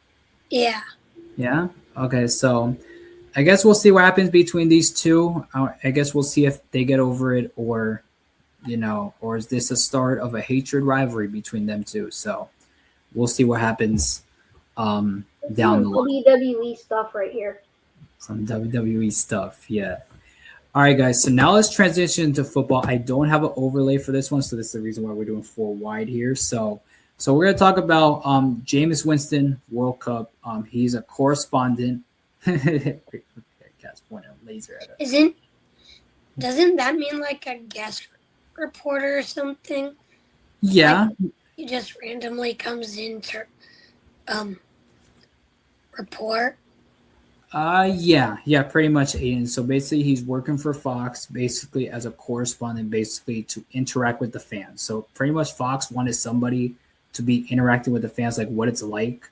yeah. Yeah? Okay, so I guess we'll see what happens between these two. I guess we'll see if they get over it, or or is this a start of a hatred rivalry between them two? So we'll see what happens down the line. WWE stuff right here. Some WWE stuff, yeah. All right, guys. So now let's transition to football. I don't have an overlay for this one, so this is the reason why we're doing 4 wide here. So we're gonna talk about Jameis Winston World Cup. He's a correspondent. Cat's pointing a laser at us. Doesn't that mean like a guest reporter or something? Yeah. Like he just randomly comes in to report. Yeah, pretty much, Aiden. So basically he's working for Fox basically as a correspondent, basically to interact with the fans. So pretty much Fox wanted somebody to be interacting with the fans, like what it's like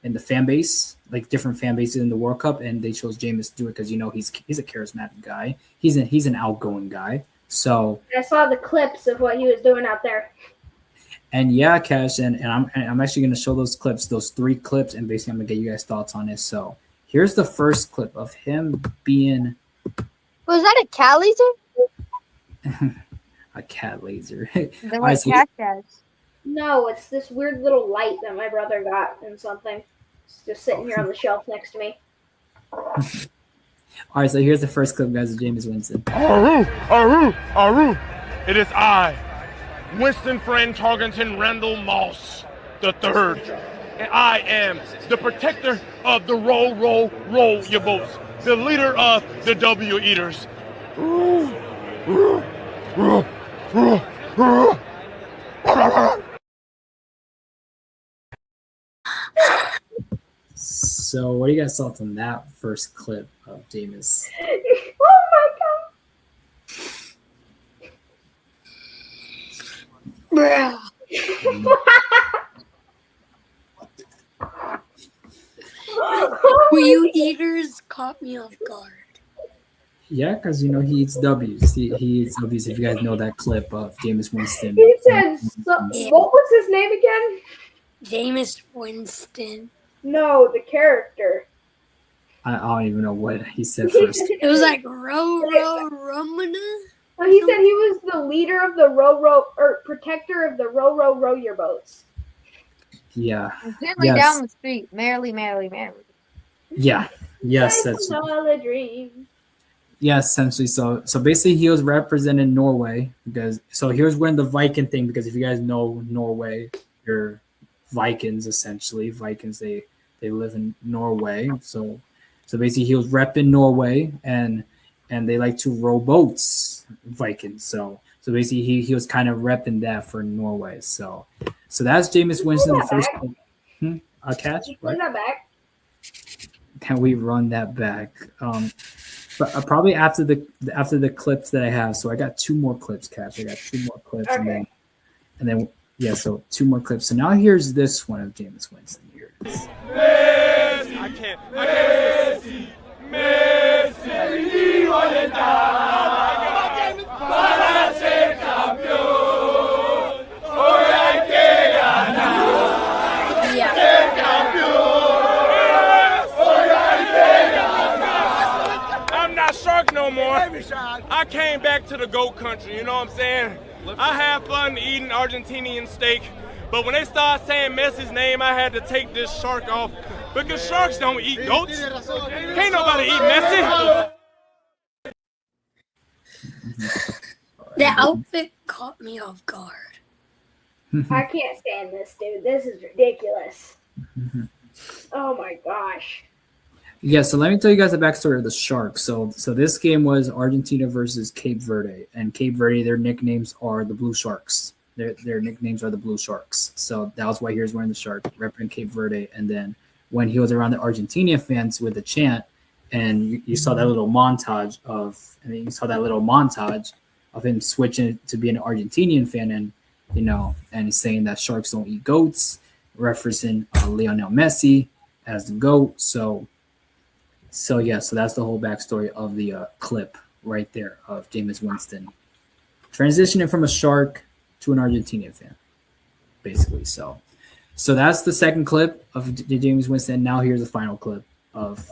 in the fan base, like different fan bases in the World Cup, and they chose Jameis to do it because he's a charismatic guy. He's an outgoing guy. So I saw the clips of what he was doing out there. And yeah, Cash, and I'm actually going to show those clips, those 3 clips, and basically I'm going to get you guys thoughts on this. So here's the first clip of him being. Was that a cat laser? A cat laser. The one cat has. No, it's this weird little light that my brother got in something. It's just sitting here on the shelf next to me. All right, so here's the first clip, guys, of Jameis Winston. Aru. It is I, Winston Friend Tarkenton Randall Moss III. And I am the protector of the roll your boats, the leader of the W Eaters. So what do you guys thought on that first clip of Jameis? Oh my god. Were you eaters caught me off guard? Yeah, because he eats W's. He eats W's. If you guys know that clip of Jameis Winston. He said, what was his name again? Jameis Winston. No, the character. I don't even know what he said first. It was like Romana. Oh, he said he was the leader of the protector of the row your boats. Yeah. Gently down the street, merrily. Yeah. Yes, that's all a dream. Yeah, essentially. So basically, he was representing Norway so here's when the Viking thing, because if you guys know Norway, you're Vikings essentially. Vikings, they live in Norway. So basically, he was repping Norway, and they like to row boats, Vikings. So basically, he was kind of repping that for Norway. So that's Jameis Winston, the first. A catch. Run that back. Can we run that back? But probably after the clips that I have. So I got 2 more clips, Cash. I got 2 more clips, okay. and then yeah. So 2 more clips. So now here's this one of Jameis Winston. Here it is. I can't. I'm not shark no more. I came back to the goat country, you know what I'm saying? I have fun eating Argentinian steak, but when they started saying Messi's name, I had to take this shark off because sharks don't eat goats. Can't nobody eat Messi. The outfit caught me off guard. I can't stand this, dude. This is ridiculous. Oh my gosh. Yeah, so let me tell you guys the backstory of the Sharks. So this game was Argentina versus Cape Verde, and Cape Verde, their nicknames are the Blue Sharks. Their nicknames are the Blue Sharks. So that was why he was wearing the shark, representing Cape Verde. And then when he was around the Argentina fans with the chant, and you saw that little montage of him switching to being an Argentinian fan, and saying that sharks don't eat goats, referencing Lionel Messi as the goat. So that's the whole backstory of the clip right there of Jameis Winston transitioning from a shark to an Argentinian fan, basically. So that's the second clip of Jameis Winston. Now here's the final clip of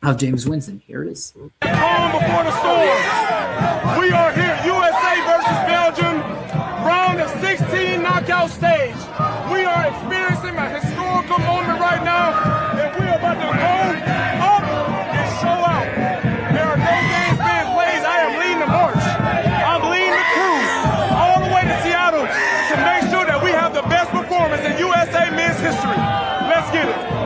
of Jameis Winston. Here it is. Calm before the storm. We are here, USA versus Belgium, round of 16 knockout stage. We are experiencing a historical moment right now, and we are about to go up and show out. There are no games being played. I am leading the march. I'm leading the crew all the way to Seattle to make sure that we have the best performance in USA men's history. Let's get it.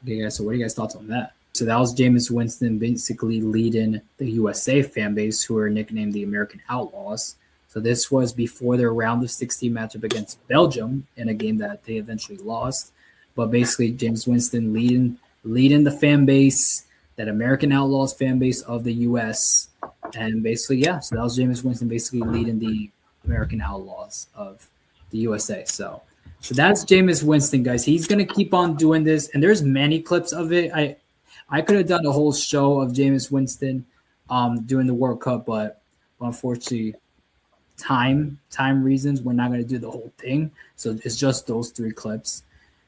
Okay, guys, so what are you guys' thoughts on that? So that was Jameis Winston basically leading the USA fan base, who are nicknamed the American Outlaws. So this was before their round of 16 matchup against Belgium in a game that they eventually lost. But basically, Jameis Winston leading the fan base, that American Outlaws fan base of the US. And basically, yeah, so that was Jameis Winston basically leading the American Outlaws of the USA. So that's Jameis Winston, guys. He's going to keep on doing this. And there's many clips of it. I could have done a whole show of Jameis Winston during the World Cup, but unfortunately, time reasons, we're not going to do the whole thing. So it's just those 3 clips.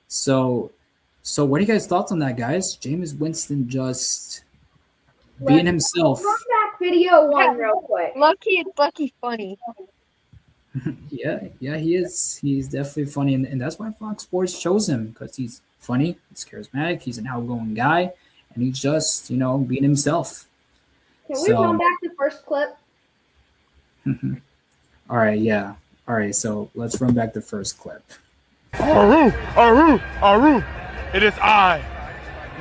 So what are you guys' thoughts on that, guys? Jameis Winston just being himself. Run back video 1 real quick. Lucky funny. Yeah, he is. He's definitely funny, and that's why Fox Sports chose him, because he's funny, he's charismatic, he's an outgoing guy, and he's just, being himself. Can we run back the first clip? All right, yeah. All right, so let's run back the first clip. Aru, Aru, Aru. It is I,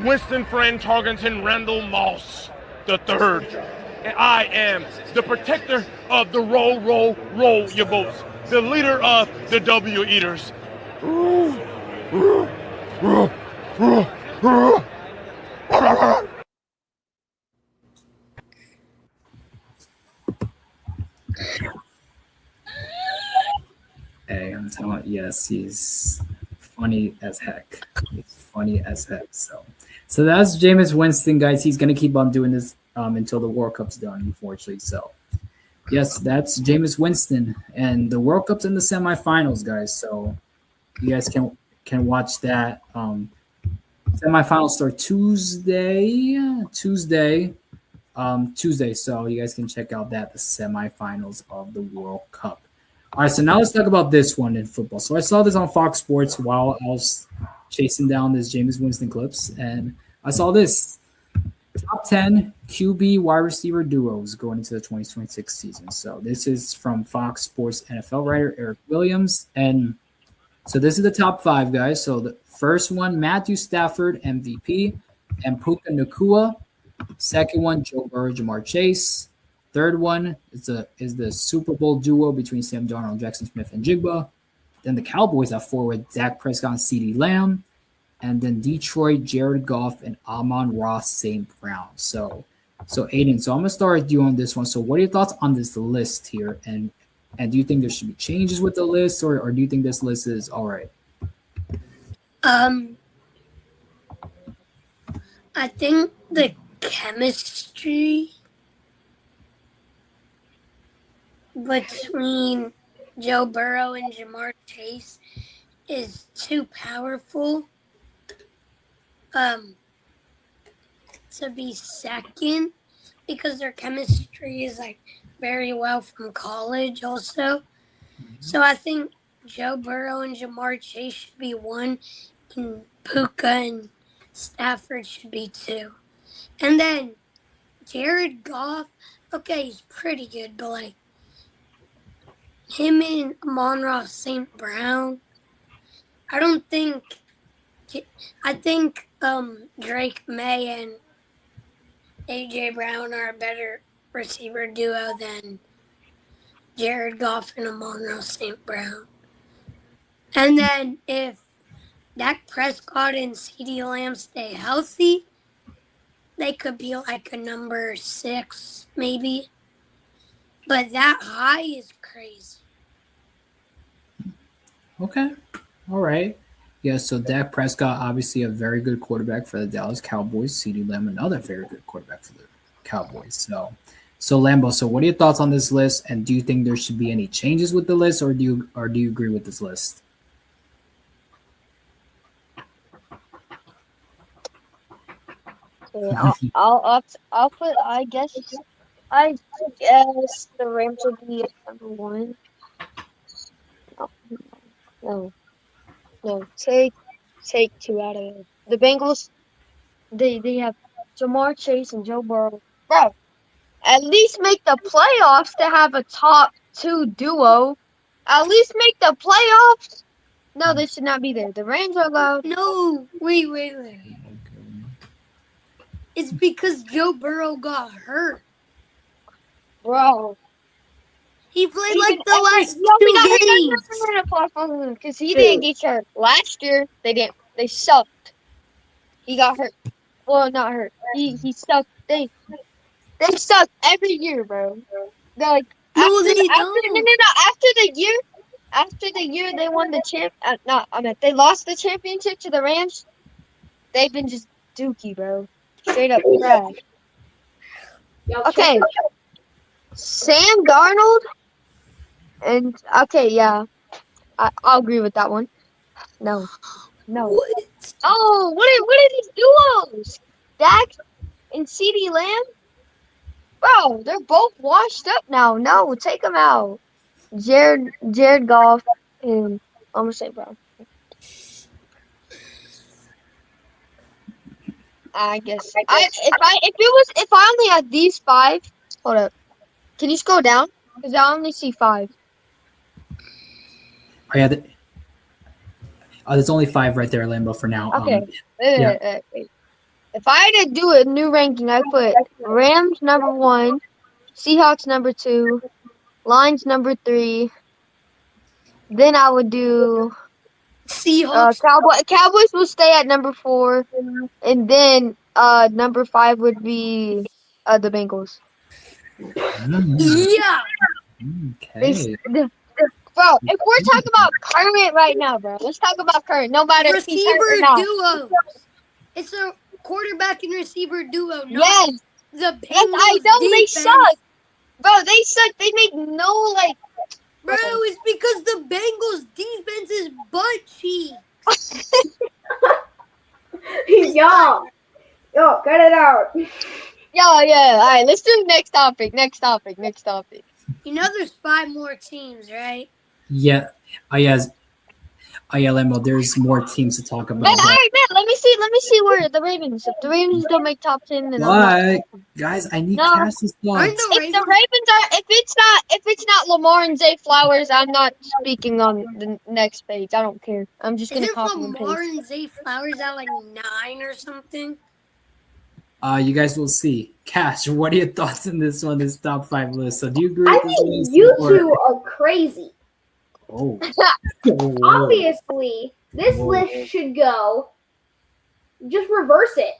Winston Friend Tarkenton Randall Moss III. And I am the protector of the roll your boats, the leader of the W Eaters. Hey, I'm telling you, yes, he's funny as heck. So that's Jameis Winston, guys. He's gonna keep on doing this until the World Cup's done, unfortunately. So yes, that's Jameis Winston, and the World Cup's in the semifinals, guys. So you guys can watch that. Semifinals start Tuesday. So you guys can check out the semifinals of the World Cup. All right, so now let's talk about this one in football. So I saw this on Fox Sports while I was chasing down this Jameis Winston clips, and I saw this top 10 QB wide receiver duos going into the 2026 season. So this is from Fox Sports NFL writer Eric Williams, and so this is the top 5 guys. So the first one, Matthew Stafford, MVP, and Puka Nacua. Second one, Joe Burrow, Jamar Chase. Third one is the Super Bowl duo between Sam Darnold, Jackson Smith, and Jigba. Then the Cowboys have 4 with Dak Prescott and CeeDee Lamb. And then Detroit, Jared Goff, and Amon-Ra St. Brown. So Aiden, so I'm going to start with you on this one. So what are your thoughts on this list here? And do you think there should be changes with the list, or do you think this list is all right? I think the chemistry between Joe Burrow and Jamar Chase is too powerful to be second, because their chemistry is very well from college also. So I think Joe Burrow and Jamar Chase should be 1, and Puka and Stafford should be 2. And then Jared Goff, okay, he's pretty good, but him and Amon-Ra St. Brown, I think Drake May and A.J. Brown are a better receiver duo than Jared Goff and Amon-Ra St. Brown. And then if Dak Prescott and CeeDee Lamb stay healthy, they could be a number 6 maybe. But that high is crazy. Okay. All right. Yeah, so Dak Prescott, obviously a very good quarterback for the Dallas Cowboys. CeeDee Lamb, another very good quarterback for the Cowboys. So Lambo, so what are your thoughts on this list? And do you think there should be any changes with the list, or do you agree with this list? Okay, I'll put. I guess the Rams will be at number 1. No, take 2 out of it. The Bengals. They have Jamar Chase and Joe Burrow. Bro, at least make the playoffs to have a top 2 duo. At least make the playoffs. No, they should not be there. The Rams are allowed. No, wait. It's because Joe Burrow got hurt. Bro. He played like the last 2 games. Because he didn't get hurt. Last year, they didn't. They sucked. He got hurt. Well, not hurt. He sucked. They suck every year, bro. They're like, No, they don't. After the year they won the they lost the championship to the Rams. They've been just dookie, bro. Straight up trash. Okay. Sam Darnold and yeah. I'll agree with that one. No. What? Oh, what are these duos? Dak and CeeDee Lamb? Bro, they're both washed up now. No, take them out. Jared Goff and I'm gonna say Brown. I guess if I only had these 5, hold up. Can you scroll down? Because I only see 5. Oh yeah, there's only 5 right there, Lambo, for now. Okay. If I had to do a new ranking, I put Rams number 1, Seahawks number 2, Lions number 3. Then I would do Seahawks. Cowboys will stay at number 4, and then number 5 would be the Bengals. Yeah. Okay. Bro, if we're talking about current right now, bro, let's talk about current. No matter if he's hurt or not. Duo. It's a quarterback and receiver duo. Yes. The Bengals I know defense. they suck. Bro, they suck. They make no Bro, it's because the Bengals defense is butt cheeks. Yo, cut it out. Yeah. All right, let's do next topic. You know there's 5 more teams, right? Yeah. Oh yeah, Lambo. There's more teams to talk about. All right, man. Let me see where the Ravens. If the Ravens don't make top 10, then What, guys? I need Cass's thoughts. If it's not Lamar and Zay Flowers, I'm not speaking on the next page. I don't care. I'm just gonna copy and Lamar paste. and Zay Flowers at like 9 or something? You guys will see. Cash, what are your thoughts on this one? This top 5 list. So do you agree? I with this think list you or- 2 are crazy. Oh. Obviously, this list should go. Just reverse it.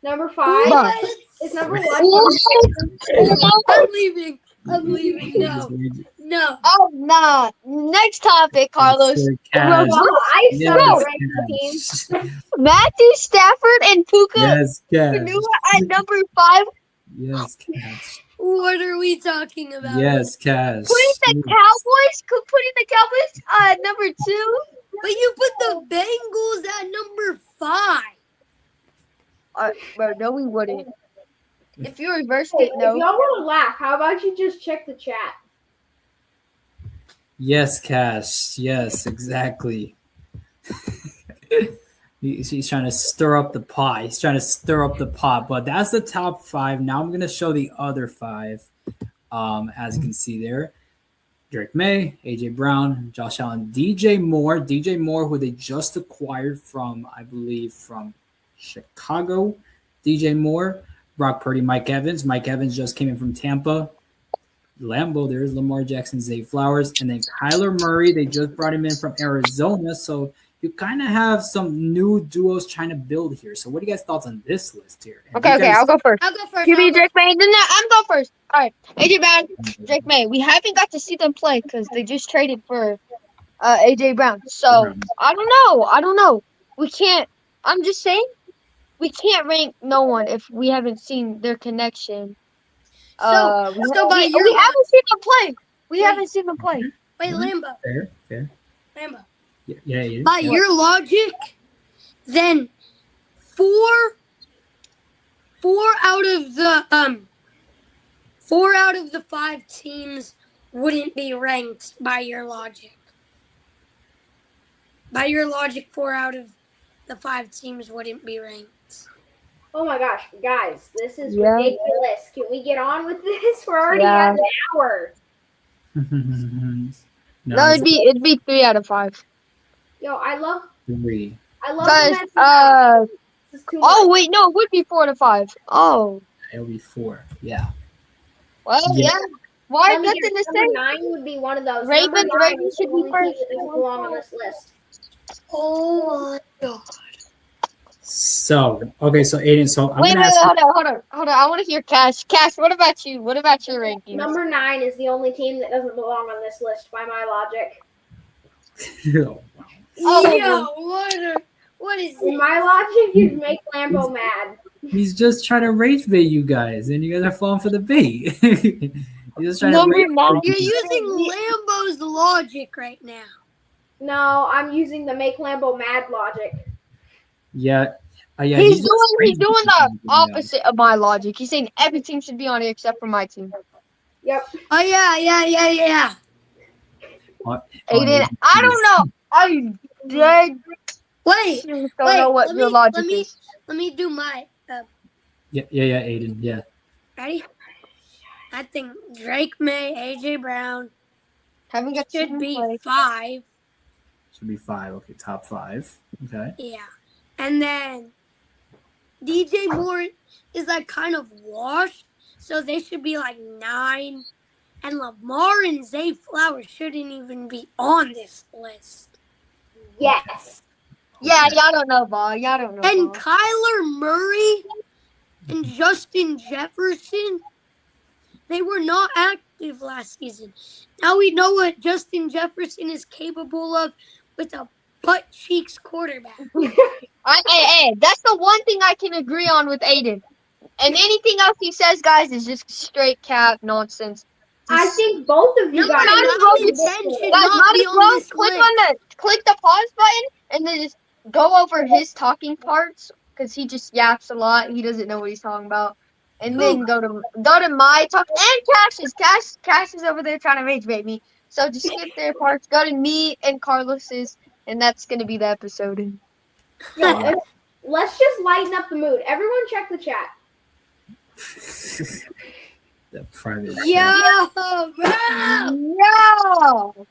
Number 5 is number 1. I'm leaving. No. Oh, nah. Next topic, Carlos. Cash. I Yes, suck Cash. Matthew Stafford and Puka Yes, Cash. at number 5. Yes, Cash. What are we talking about? Yes, Cash. Putting the Cowboys at number 2. But you put the Bengals at number 5. Bro, no, we wouldn't. If you reversed it, If no. y'all want to laugh, how about you just check the chat? Yes, Cash. Yes, exactly. He's trying to stir up the pot. But that's the top 5. Now I'm going to show the other 5. As you can see there. Drake May, AJ Brown, Josh Allen, DJ Moore, who they just acquired from, I believe, from Chicago. DJ Moore, Brock Purdy, Mike Evans. Mike Evans just came in from Tampa. Lambo, there's Lamar Jackson, Zay Flowers, and then Kyler Murray. They just brought him in from Arizona. So you kind of have some new duos trying to build here. So what are you guys' thoughts on this list here? And Okay, I'll go first. Give me I'll go Drake May. Then I'm going first. All right, AJ Brown, Drake May. We haven't got to see them play because they just traded for AJ Brown. So I don't know. We can't. I'm just saying, we can't rank no one if we haven't seen their connection. We haven't seen them play. We haven't seen them play. Wait, Lambo. Fair. Lambo. Yeah. By your logic, then 4 four out of the 5 teams wouldn't be ranked by your logic. By your logic, 4 out of the 5 teams wouldn't be ranked. Oh my gosh, guys, this is ridiculous. Can we get on with this? We're already at an hour. No, it'd be 3 out of 5. Yo, I love 3. Because wait, no, it would be 4 to 5. Oh. It'll be 4. Yeah. Well, yeah. Why nothing to say? Number 9 would be one of those. Ravens should be first. Doesn't belong on this list. Oh my god. So, okay, so Aiden, so I'm wait, gonna ask hold on. I want to hear Cash. Cash, what about you? What about your rankings? Number 9 is the only team that doesn't belong on this list by my logic. What is In it? my logic, you'd make Lambo mad. He's just trying to rage bait you guys, and you guys are falling for the bait. He's just trying Number to 9. You're using Lambo's logic right now. No, I'm using the make Lambo mad logic. Yeah. He's doing the opposite of my logic. He's saying every team should be on it except for my team. Yep. Oh yeah. Aiden, I don't know. I dead. Wait, Don't know what your logic is. Let me do my. Yeah, Aiden, yeah. Ready? I think Drake May, AJ Brown Haven't got should be 5. Should be 5. Okay, top 5. Okay. Yeah, and then DJ Moore is like kind of washed, so they should be like 9. And Lamar and Zay Flowers shouldn't even be on this list. Yes. Yeah, y'all don't know ball. Y'all don't know And ball. Kyler Murray and Justin Jefferson, they were not active last season. Now we know what Justin Jefferson is capable of with a butt cheeks quarterback. Hey, that's the one thing I can agree on with Aiden. And anything else he says, guys, is just straight cap nonsense. I think both of you guys. Click the pause button and then just go over his talking parts because he just yaps a lot. He doesn't know what he's talking about. And then go to my talk and Cash's. Cash is over there trying to rage bait me. So just skip their parts. Go to me and Carlos's, and that's gonna be the episode. Yeah, let's just lighten up the mood. Everyone, check the chat. The private. Yo, bro! Yo!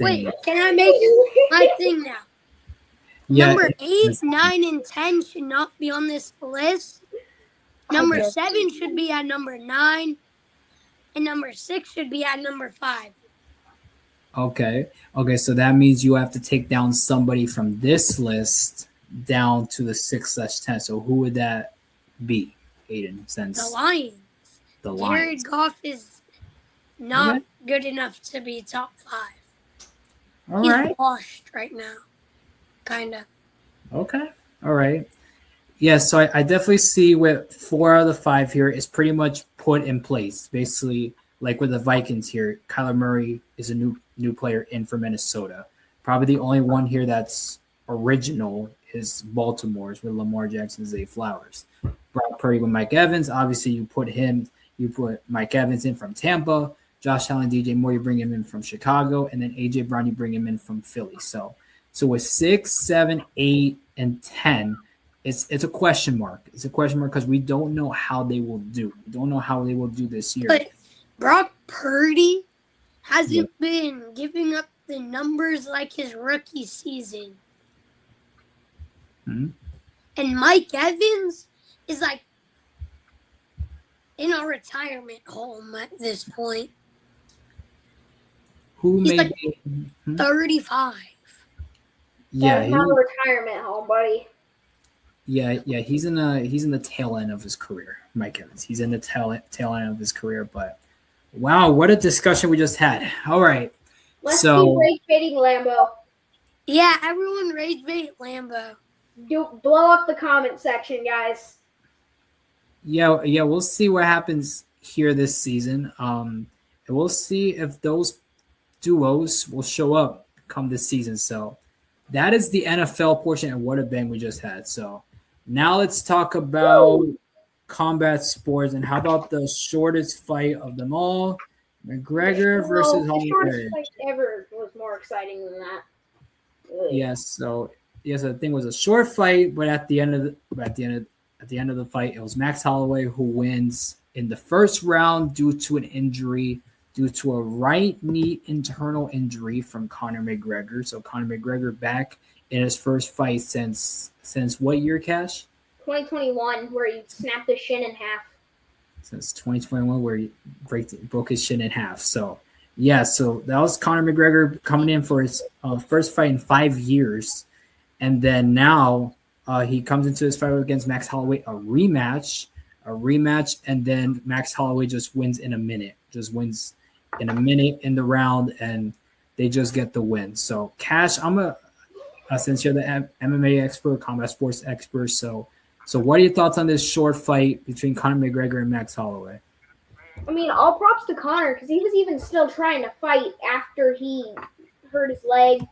Wait, can I make my thing now? Yeah, Number 8, 9, and 10 should not be on this list. Number 7 should be at number 9. And number 6 should be at number 5. Okay, so that means you have to take down somebody from this list down to the 6/10. So who would that be, Aiden? Since The Lions. the Jared Lions. Goff is not good enough to be top 5. All He's right. washed right now. Kind of. Okay. All right. Yeah, so I definitely see with 4 out of the 5 here is pretty much put in place. Basically, like with the Vikings here, Kyler Murray is a new player in for Minnesota. Probably the only one here that's original is Baltimore's with Lamar Jackson and Zay Flowers. Brock Purdy with Mike Evans. Obviously, you put Mike Evans in from Tampa. Josh Allen, DJ Moore, you bring him in from Chicago. And then A.J. Brown, you bring him in from Philly. So with 6, 7, 8, and 10, it's a question mark. It's a question mark because we don't know how they will do. We don't know how they will do this year. But Brock Purdy hasn't been giving up the numbers like his rookie season. Mm-hmm. And Mike Evans is like in a retirement home at this point. Who He's made like 35. Yeah, That's not a retirement home, buddy. Yeah, he's in the tail end of his career, Mike Evans. He's in the tail end of his career, but wow, what a discussion we just had. All right. Let's keep rage baiting Lambo. Yeah, everyone rage bait Lambo. Blow up the comment section, guys. Yeah, we'll see what happens here this season. And we'll see if those duos will show up come this season. So that is the NFL portion and what a bang we just had. So Now let's talk about combat sports. And how about the shortest fight of them all? McGregor versus The shortest Holloway. fight ever was more exciting than that. Really. Yes, the thing was a short fight, but at the end of the fight, it was Max Holloway who wins in the first round due to an injury, due to a right knee internal injury from Conor McGregor. So Conor McGregor back in his first fight since what year, Cash? 2021, where he snapped his shin in half. Since 2021, where he broke his shin in half. So so that was Conor McGregor coming in for his first fight in 5 years. And then now he comes into his fight against Max Holloway, a rematch, and then Max Holloway just wins in a minute. Just wins in a minute in the round, and they just get the win. So, Cash, since you're the MMA expert, combat sports expert, so what are your thoughts on this short fight between Conor McGregor and Max Holloway? I mean, all props to Conor, because he was even still trying to fight after he hurt his leg.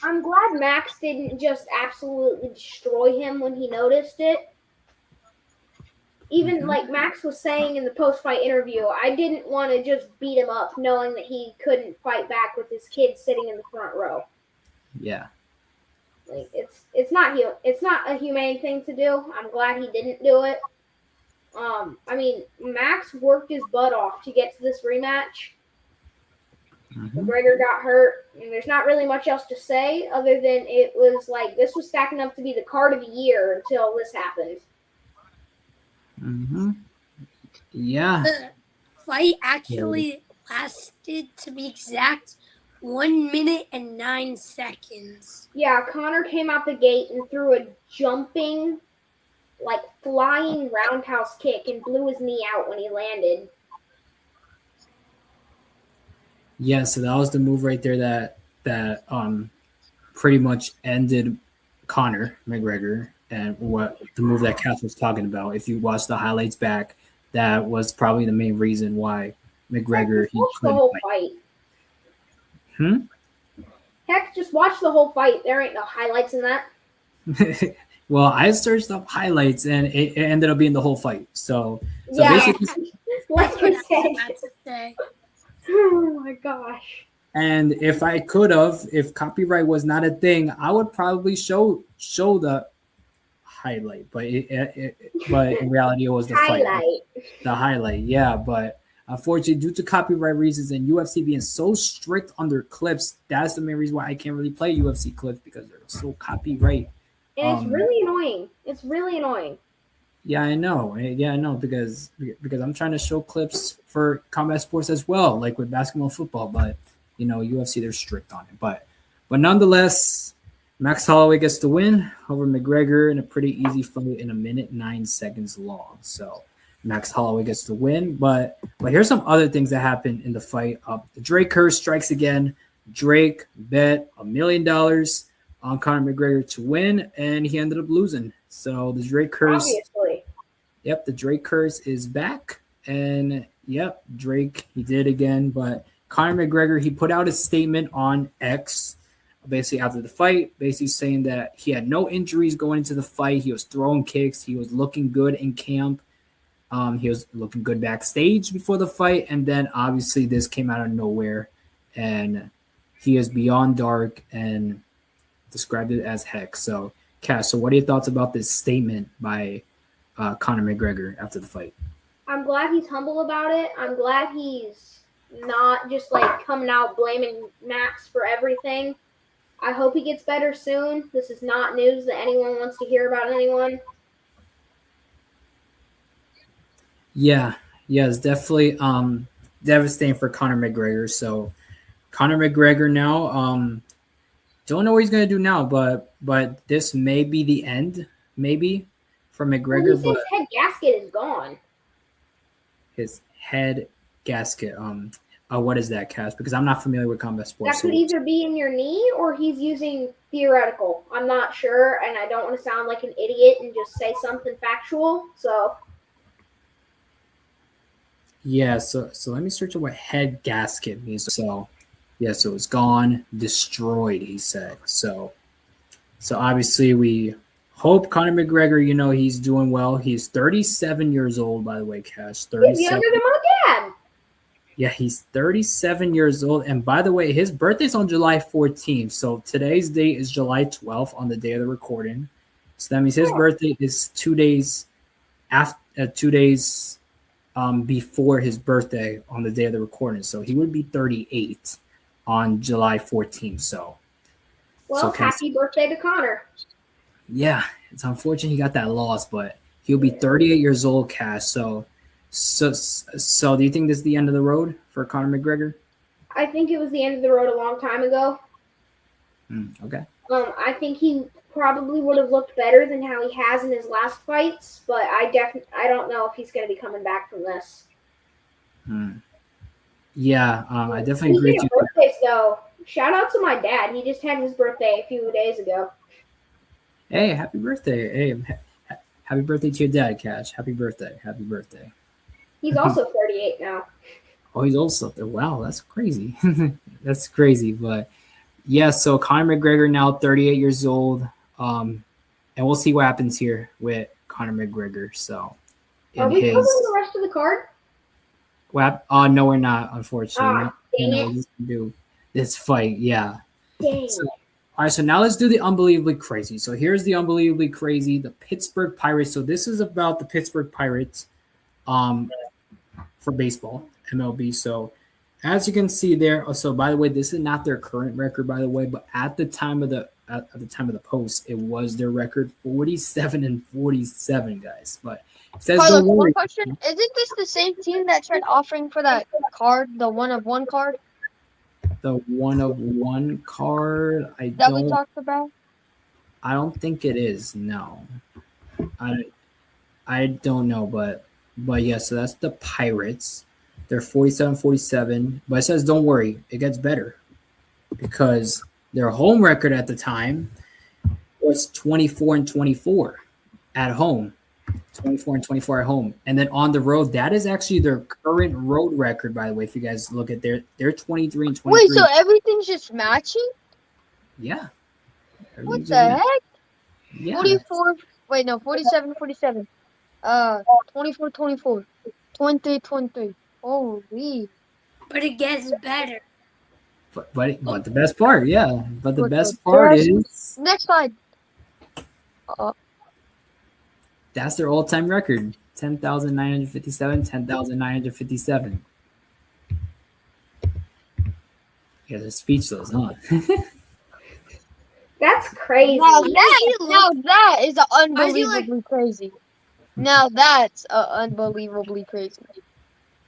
I'm glad Max didn't just absolutely destroy him when he noticed it. Even like Max was saying in the post-fight interview, I didn't want to just beat him up knowing that he couldn't fight back with his kid sitting in the front row. Yeah. Like it's not a humane thing to do. I'm glad he didn't do it. I mean, Max worked his butt off to get to this rematch. McGregor got hurt, and there's not really much else to say other than it was like this was stacking up to be the card of the year until this happened. Yeah. The fight actually lasted, to be exact, 1 minute and 9 seconds. Yeah, Conor came out the gate and threw a jumping, like flying roundhouse kick and blew his knee out when he landed. Yeah, so that was the move right there that pretty much ended Conor McGregor, and what the move that Cass was talking about. If you watch the highlights back, that was probably the main reason why McGregor Heck, watch the whole fight. Heck, just watch the whole fight. There ain't no highlights in that. Well, I searched up highlights, and it ended up being the whole fight. So yeah, basically, like I said. Oh my gosh. And if copyright was not a thing, I would probably show the highlight, but in reality it was the fight. The highlight, yeah. But unfortunately, due to copyright reasons and UFC being so strict on their clips, that's the main reason why I can't really play UFC clips, because they're so copyright. And it's really annoying. It's really annoying. Yeah, I know. Because I'm trying to show clips for combat sports as well, like with basketball and football. But UFC, they're strict on it. But nonetheless, Max Holloway gets the win over McGregor in a pretty easy fight in 1 minute 9 seconds long. So Max Holloway gets the win. But here's some other things that happened in the fight. The Drake curse strikes again. Drake bet $1 million on Conor McGregor to win, and he ended up losing. So the Drake curse. Obviously. Yep, the Drake curse is back. And yep, Drake, he did again. But Conor McGregor, he put out a statement on X basically after the fight, basically saying that he had no injuries going into the fight. He was throwing kicks. He was looking good in camp. He was looking good backstage before the fight. And then obviously this came out of nowhere. And he is beyond dark and described it as heck. So, Cass, so what are your thoughts about this statement by Conor McGregor after the fight? I'm glad he's humble about it. I'm glad he's not just like coming out blaming Max for everything. I hope he gets better soon. This is not news that anyone wants to hear about anyone. Yeah, it's definitely devastating for Conor McGregor. So Conor McGregor now, don't know what he's gonna do now, but this may be the end, maybe, for McGregor. Well, his head gasket is gone. His head gasket. What is that, Cass? Because I'm not familiar with combat sports. That could either be in your knee or he's using theoretical. I'm not sure, and I don't want to sound like an idiot and just say something factual. So. Yeah, so let me search up what head gasket means. So, yeah, so it's gone, destroyed, he said. So obviously we Hope Conor McGregor, he's doing well. He's 37 years old, by the way, Cash. 37. He's younger than my dad. Yeah, he's 37 years old. And by the way, his birthday's on July 14th. So today's date is July 12th on the day of the recording. So that means his birthday is 2 days after 2 days before his birthday on the day of the recording. So he would be 38 on July 14th. So happy birthday to Conor. Yeah, it's unfortunate he got that loss, but he'll be 38 years old, Cash. So do you think this is the end of the road for Conor McGregor? I think it was the end of the road a long time ago. Okay. I think he probably would have looked better than how he has in his last fights, but I don't know if he's going to be coming back from this. Yeah, I definitely agree with you. Birthdays, though. Shout out to my dad. He just had his birthday a few days ago. Hey, happy birthday. Hey, happy birthday to your dad, Cash. Happy birthday. Happy birthday. He's also 38 now. Oh, he's also there. Wow, that's crazy. That's crazy. But yeah, so Conor McGregor now 38 years old. And we'll see what happens here with Conor McGregor. So Are we covering the rest of the card? Well, no, we're not, unfortunately. Dang it. Do this fight, yeah. Dang. All right, so now let's do the unbelievably crazy. So here's the unbelievably crazy, the Pittsburgh Pirates. So this is about the Pittsburgh Pirates for baseball, MLB. So as you can see there, so by the way, this is not their current record, by the way, but at the time of the post, it was their record 47-47, guys. But it says Carlos, one question. Isn't this the same team that tried offering for that card, the 1-of-1 card? The 1-of-1 card, we talked about? I don't think it is. No, I don't know, but yeah. So that's the Pirates. They're 47-47, but it says don't worry, it gets better because their home record at the time was 24-24 at home. 24-24 at home, and then on the road, that is actually their current road record. By the way, if you guys look at they're 23-23. Wait, so everything's just matching? Yeah. What the heck? Yeah. 44. Wait, no, 47-47. 24-24. 20-23. Holy. But it gets better. But the best part, yeah. But the best part is next slide. That's their all-time record, 10,957, 10,957. Yeah, they're speechless, huh? That's crazy. Now that is unbelievably crazy. Now that's unbelievably crazy.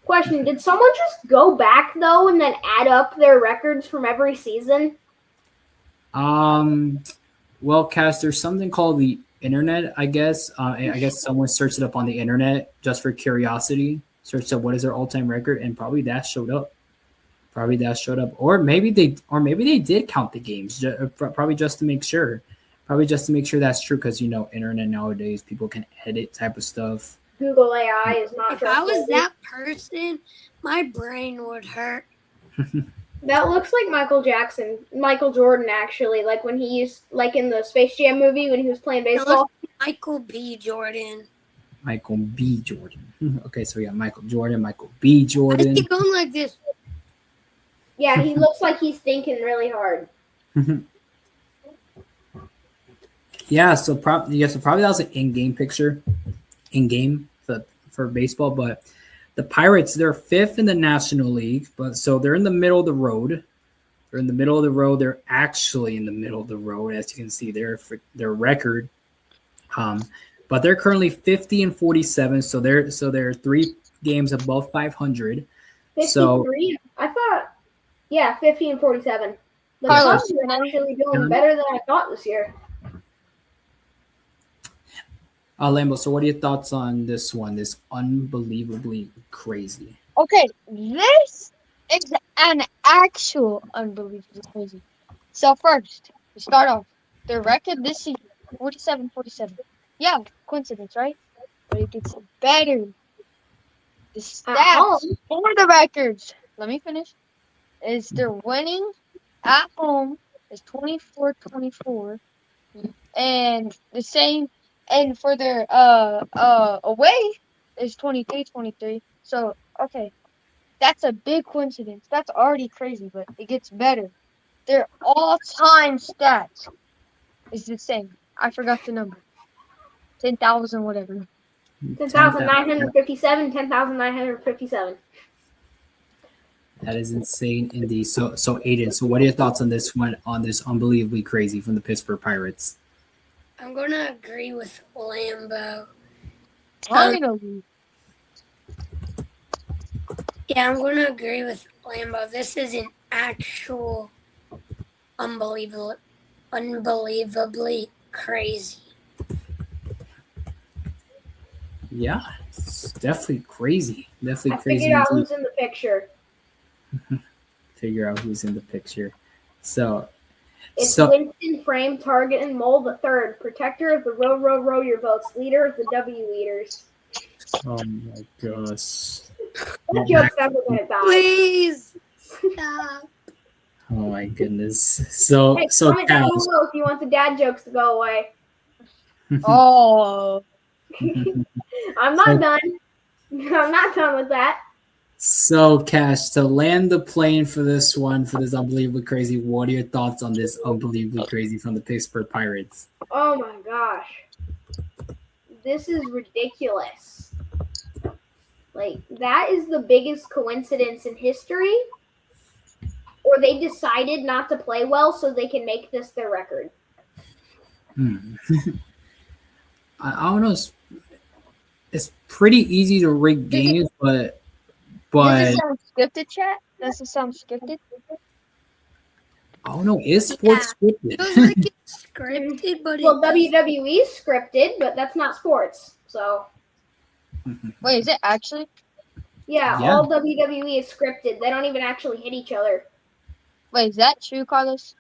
Question, did someone just go back, though, and then add up their records from every season? Well, Cass, there's something called the internet, I guess. I guess someone searched it up on the internet just for curiosity. Searched up what is their all-time record, and probably that showed up. Or maybe they did count the games, probably just to make sure. Probably just to make sure that's true, because internet nowadays, people can edit type of stuff. Google AI is not. If I was that person, my brain would hurt. That looks like Michael Jordan, actually, like when he used, like in the Space Jam movie when he was playing baseball. Michael B. Jordan. Michael B. Jordan. Okay, so we got Michael Jordan, Michael B. Jordan. I keep going like this. Yeah, he looks like he's thinking really hard. Yeah, so probably that was an in-game picture, for baseball. But the Pirates, they're 5th in the National League, but so they're in the middle of the road. They're actually in the middle of the road, as you can see their record. But they're currently 50-47, so they're 3 games above 500. 53. So I thought, 50-47. The Cubs are actually doing better than I thought this year. Lambo, so what are your thoughts on this one? This unbelievably crazy. Okay, this is an actual unbelievably crazy. So first, to start off, their record this season, 47-47. Yeah, coincidence, right? But it gets better. The stats for the records, let me finish, is they're winning at home is 24-24. And the same, and for their away is 23-23. So okay, that's a big coincidence. That's already crazy, but it gets better. Their all-time stats is the same. I forgot the number. 10,000 whatever. 10,957, 10,957. That is insane indeed. So Aiden, so what are your thoughts on this one, on this unbelievably crazy from the Pittsburgh Pirates? I'm going to agree with Lambo. Finally. Yeah, I'm going to agree with Lambo. This is an actual unbelievably crazy. Yeah, it's definitely crazy. Definitely I crazy. figured out who's in the picture. Figure out who's in the picture. So It's Winston, frame, target, and mold the third. Protector of the row your boats. Leader of the W leaders. oh my gosh. That joke's never gonna die. Please stop. Oh my goodness. So Hey, so comment down Cash. below if you want the dad jokes to go away. Oh. I'm not done. I'm not done with that. So Cash, to land the plane for this one, for this unbelievably crazy, what are your thoughts on this unbelievably crazy from the Pittsburgh Pirates? Oh my gosh. This is ridiculous. Like, that is the biggest coincidence in history. Or they decided not to play well so they can make this their record. I don't know. It's pretty easy to rig games, but Does it sound scripted, chat? Does it sound scripted? I don't know. Is sports scripted? It was like it's scripted, but Well, WWE is scripted, but that's not sports. So, Wait, is it actually? yeah, Yeah. all WWE is scripted. They don't even actually hit each other. Wait, is that true, Carlos?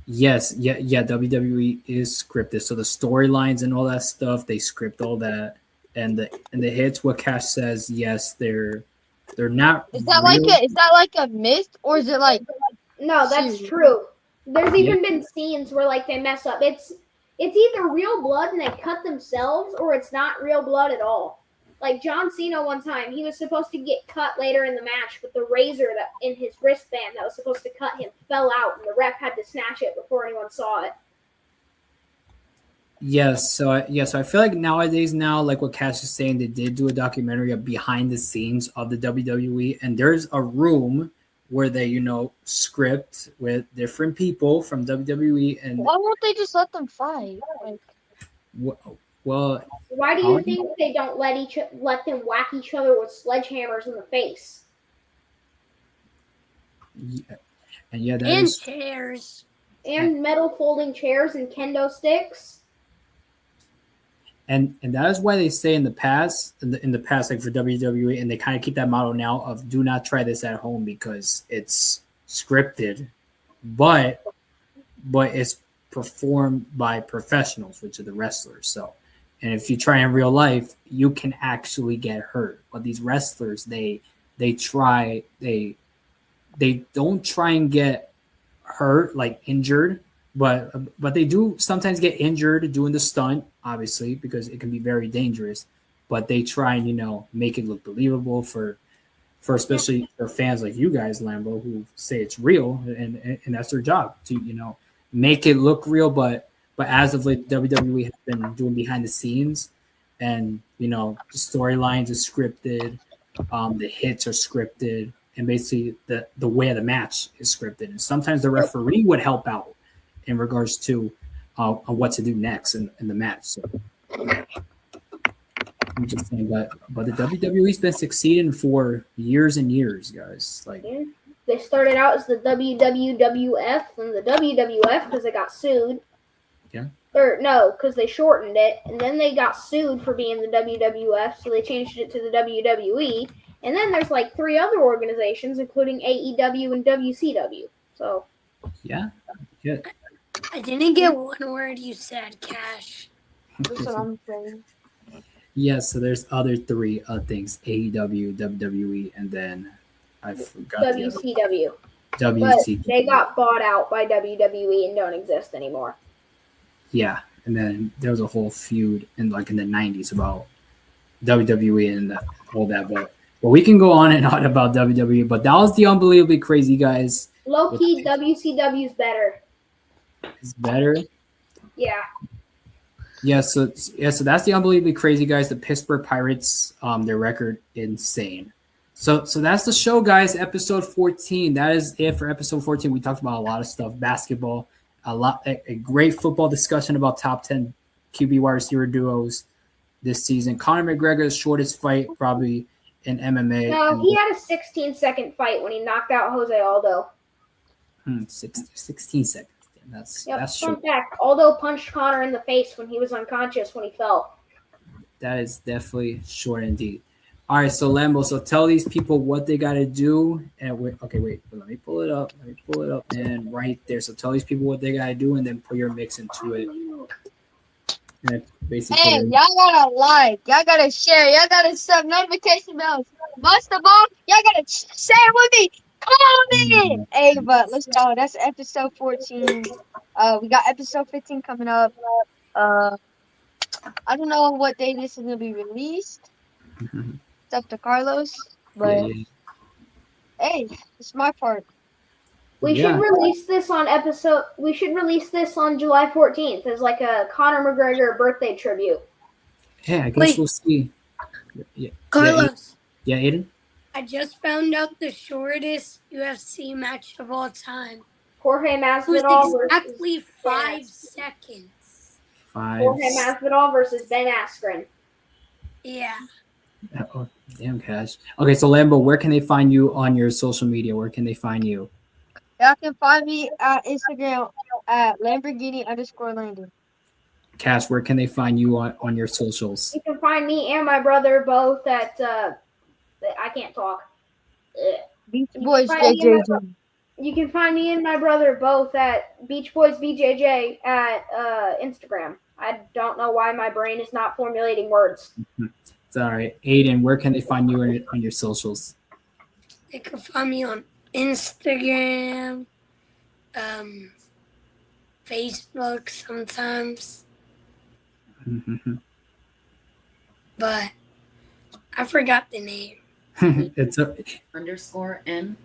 Yes, yeah. WWE is scripted, so the storylines and all that stuff, they script all that, and the hits. What Cash says, yes, they're not. Is that real. like a myth, or is it like? No, that's Serious. true. There's even been scenes where like they mess up. It's either real blood and they cut themselves, or it's not real blood at all. Like John Cena one time, he was supposed to get cut later in the match, but the razor that in his wristband that was supposed to cut him fell out, and the ref had to snatch it before anyone saw it. Yes, so I feel like nowadays, like what Cash is saying, they did do a documentary of behind the scenes of the WWE, and there's a room where they, script with different people from WWE, and Why won't they just let them fight? Like, well, Why do you think they don't let them whack each other with sledgehammers in the face? and chairs and metal folding chairs and kendo sticks. And that is why they say in the past, like for WWE, and they kind of keep that model now of do not try this at home because it's scripted, but it's performed by professionals, which are the wrestlers. So, and if you try in real life, you can actually get hurt. But these wrestlers, they don't try and get hurt, like injured. But they do sometimes get injured doing the stunt, obviously, because it can be very dangerous. But they try and, make it look believable for especially for fans like you guys, Lambo, who say it's real, and that's their job to, make it look real. But as of late, WWE has been doing behind the scenes, and the storylines are scripted, the hits are scripted, and basically the way of the match is scripted. And sometimes the referee would help out in regards to on what to do next in the match. So I'm just saying, but the WWE's been succeeding for years and years, guys. Like they started out as the WWF and the WWF because they got sued. Yeah. Or no, because they shortened it, and then they got sued for being the WWF, so they changed it to the WWE. And then there's like 3 other organizations, including AEW and WCW. So yeah. I didn't get one word you said, Cash. that's what I'm saying. Yeah, so there's other 3 things: AEW, WWE, and then I forgot WCW. the other. But WCW. they got bought out by WWE and don't exist anymore. Yeah, and then there was a whole feud in the 90s about WWE and all that. But we can go on and on about WWE. But that was the unbelievably crazy guys. Low key, WCW's better. It's better. Yeah. Yeah, so that's the unbelievably crazy guys. The Pittsburgh Pirates, their record insane. So that's the show, guys. Episode 14. That is it for episode 14. We talked about a lot of stuff, basketball, a great football discussion about top 10 QB wide receiver duos this season. Conor McGregor's shortest fight probably in MMA. No, he had a 16-second fight when he knocked out Jose Aldo. 16 seconds. That's Fun short. fact. Aldo punched Conor in the face when he was unconscious when he fell. That is definitely short indeed. All right, so Lambo, so tell these people what they got to do. And wait, let me pull it up. And right there. So tell these people what they got to do and then put your mix into it. And basically, Hey, y'all gotta like, y'all gotta share, y'all gotta set notification bells. Most of all, y'all gotta say it with me. Comment. Hey, but let's go. That's episode 14. We got episode 15 coming up. I don't know what day this is gonna be released. It's up to Carlos, but hey, it's my part. We should release this on July 14th as like a Conor McGregor birthday tribute. Yeah, I guess we'll see. Yeah. Carlos. Yeah, Aiden? I just found out the shortest UFC match of all time. Jorge It Masvidal was exactly 5 seconds. Jorge Masvidal versus Ben Askren. Yeah. Oh, damn, Cash. Okay, so Lambo, where can they find you on your social media? Where can they find you? Y'all can find me at Instagram at Lamborghini_Landon. Cash, where can they find you on your socials? You can find me and my brother both at I can't talk. Beach Boys JJJ. You can find me and my brother both at Beach Boys BJJ at Instagram. I don't know why my brain is not formulating words. It's all right. Aiden, where can they find you on your socials? They can find me on Instagram, Facebook sometimes. But I forgot the name. It's _N_Mason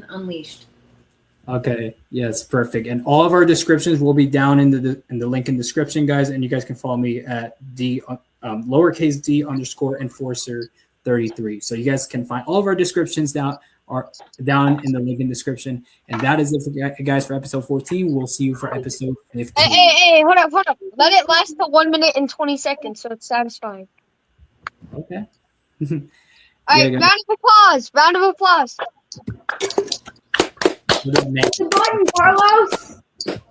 Unleashed. Okay. Yes, perfect. And all of our descriptions will be down in the link in the description, guys. And you guys can follow me at lowercase d_enforcer33. So you guys can find all of our descriptions down in the link in the description. And that is it for guys for episode 14. We'll see you for episode 15. Hey, hold up. Let it last to 1 minute and 20 seconds so it's satisfying. Okay. All right, round of applause. What is next? The button, Carlos.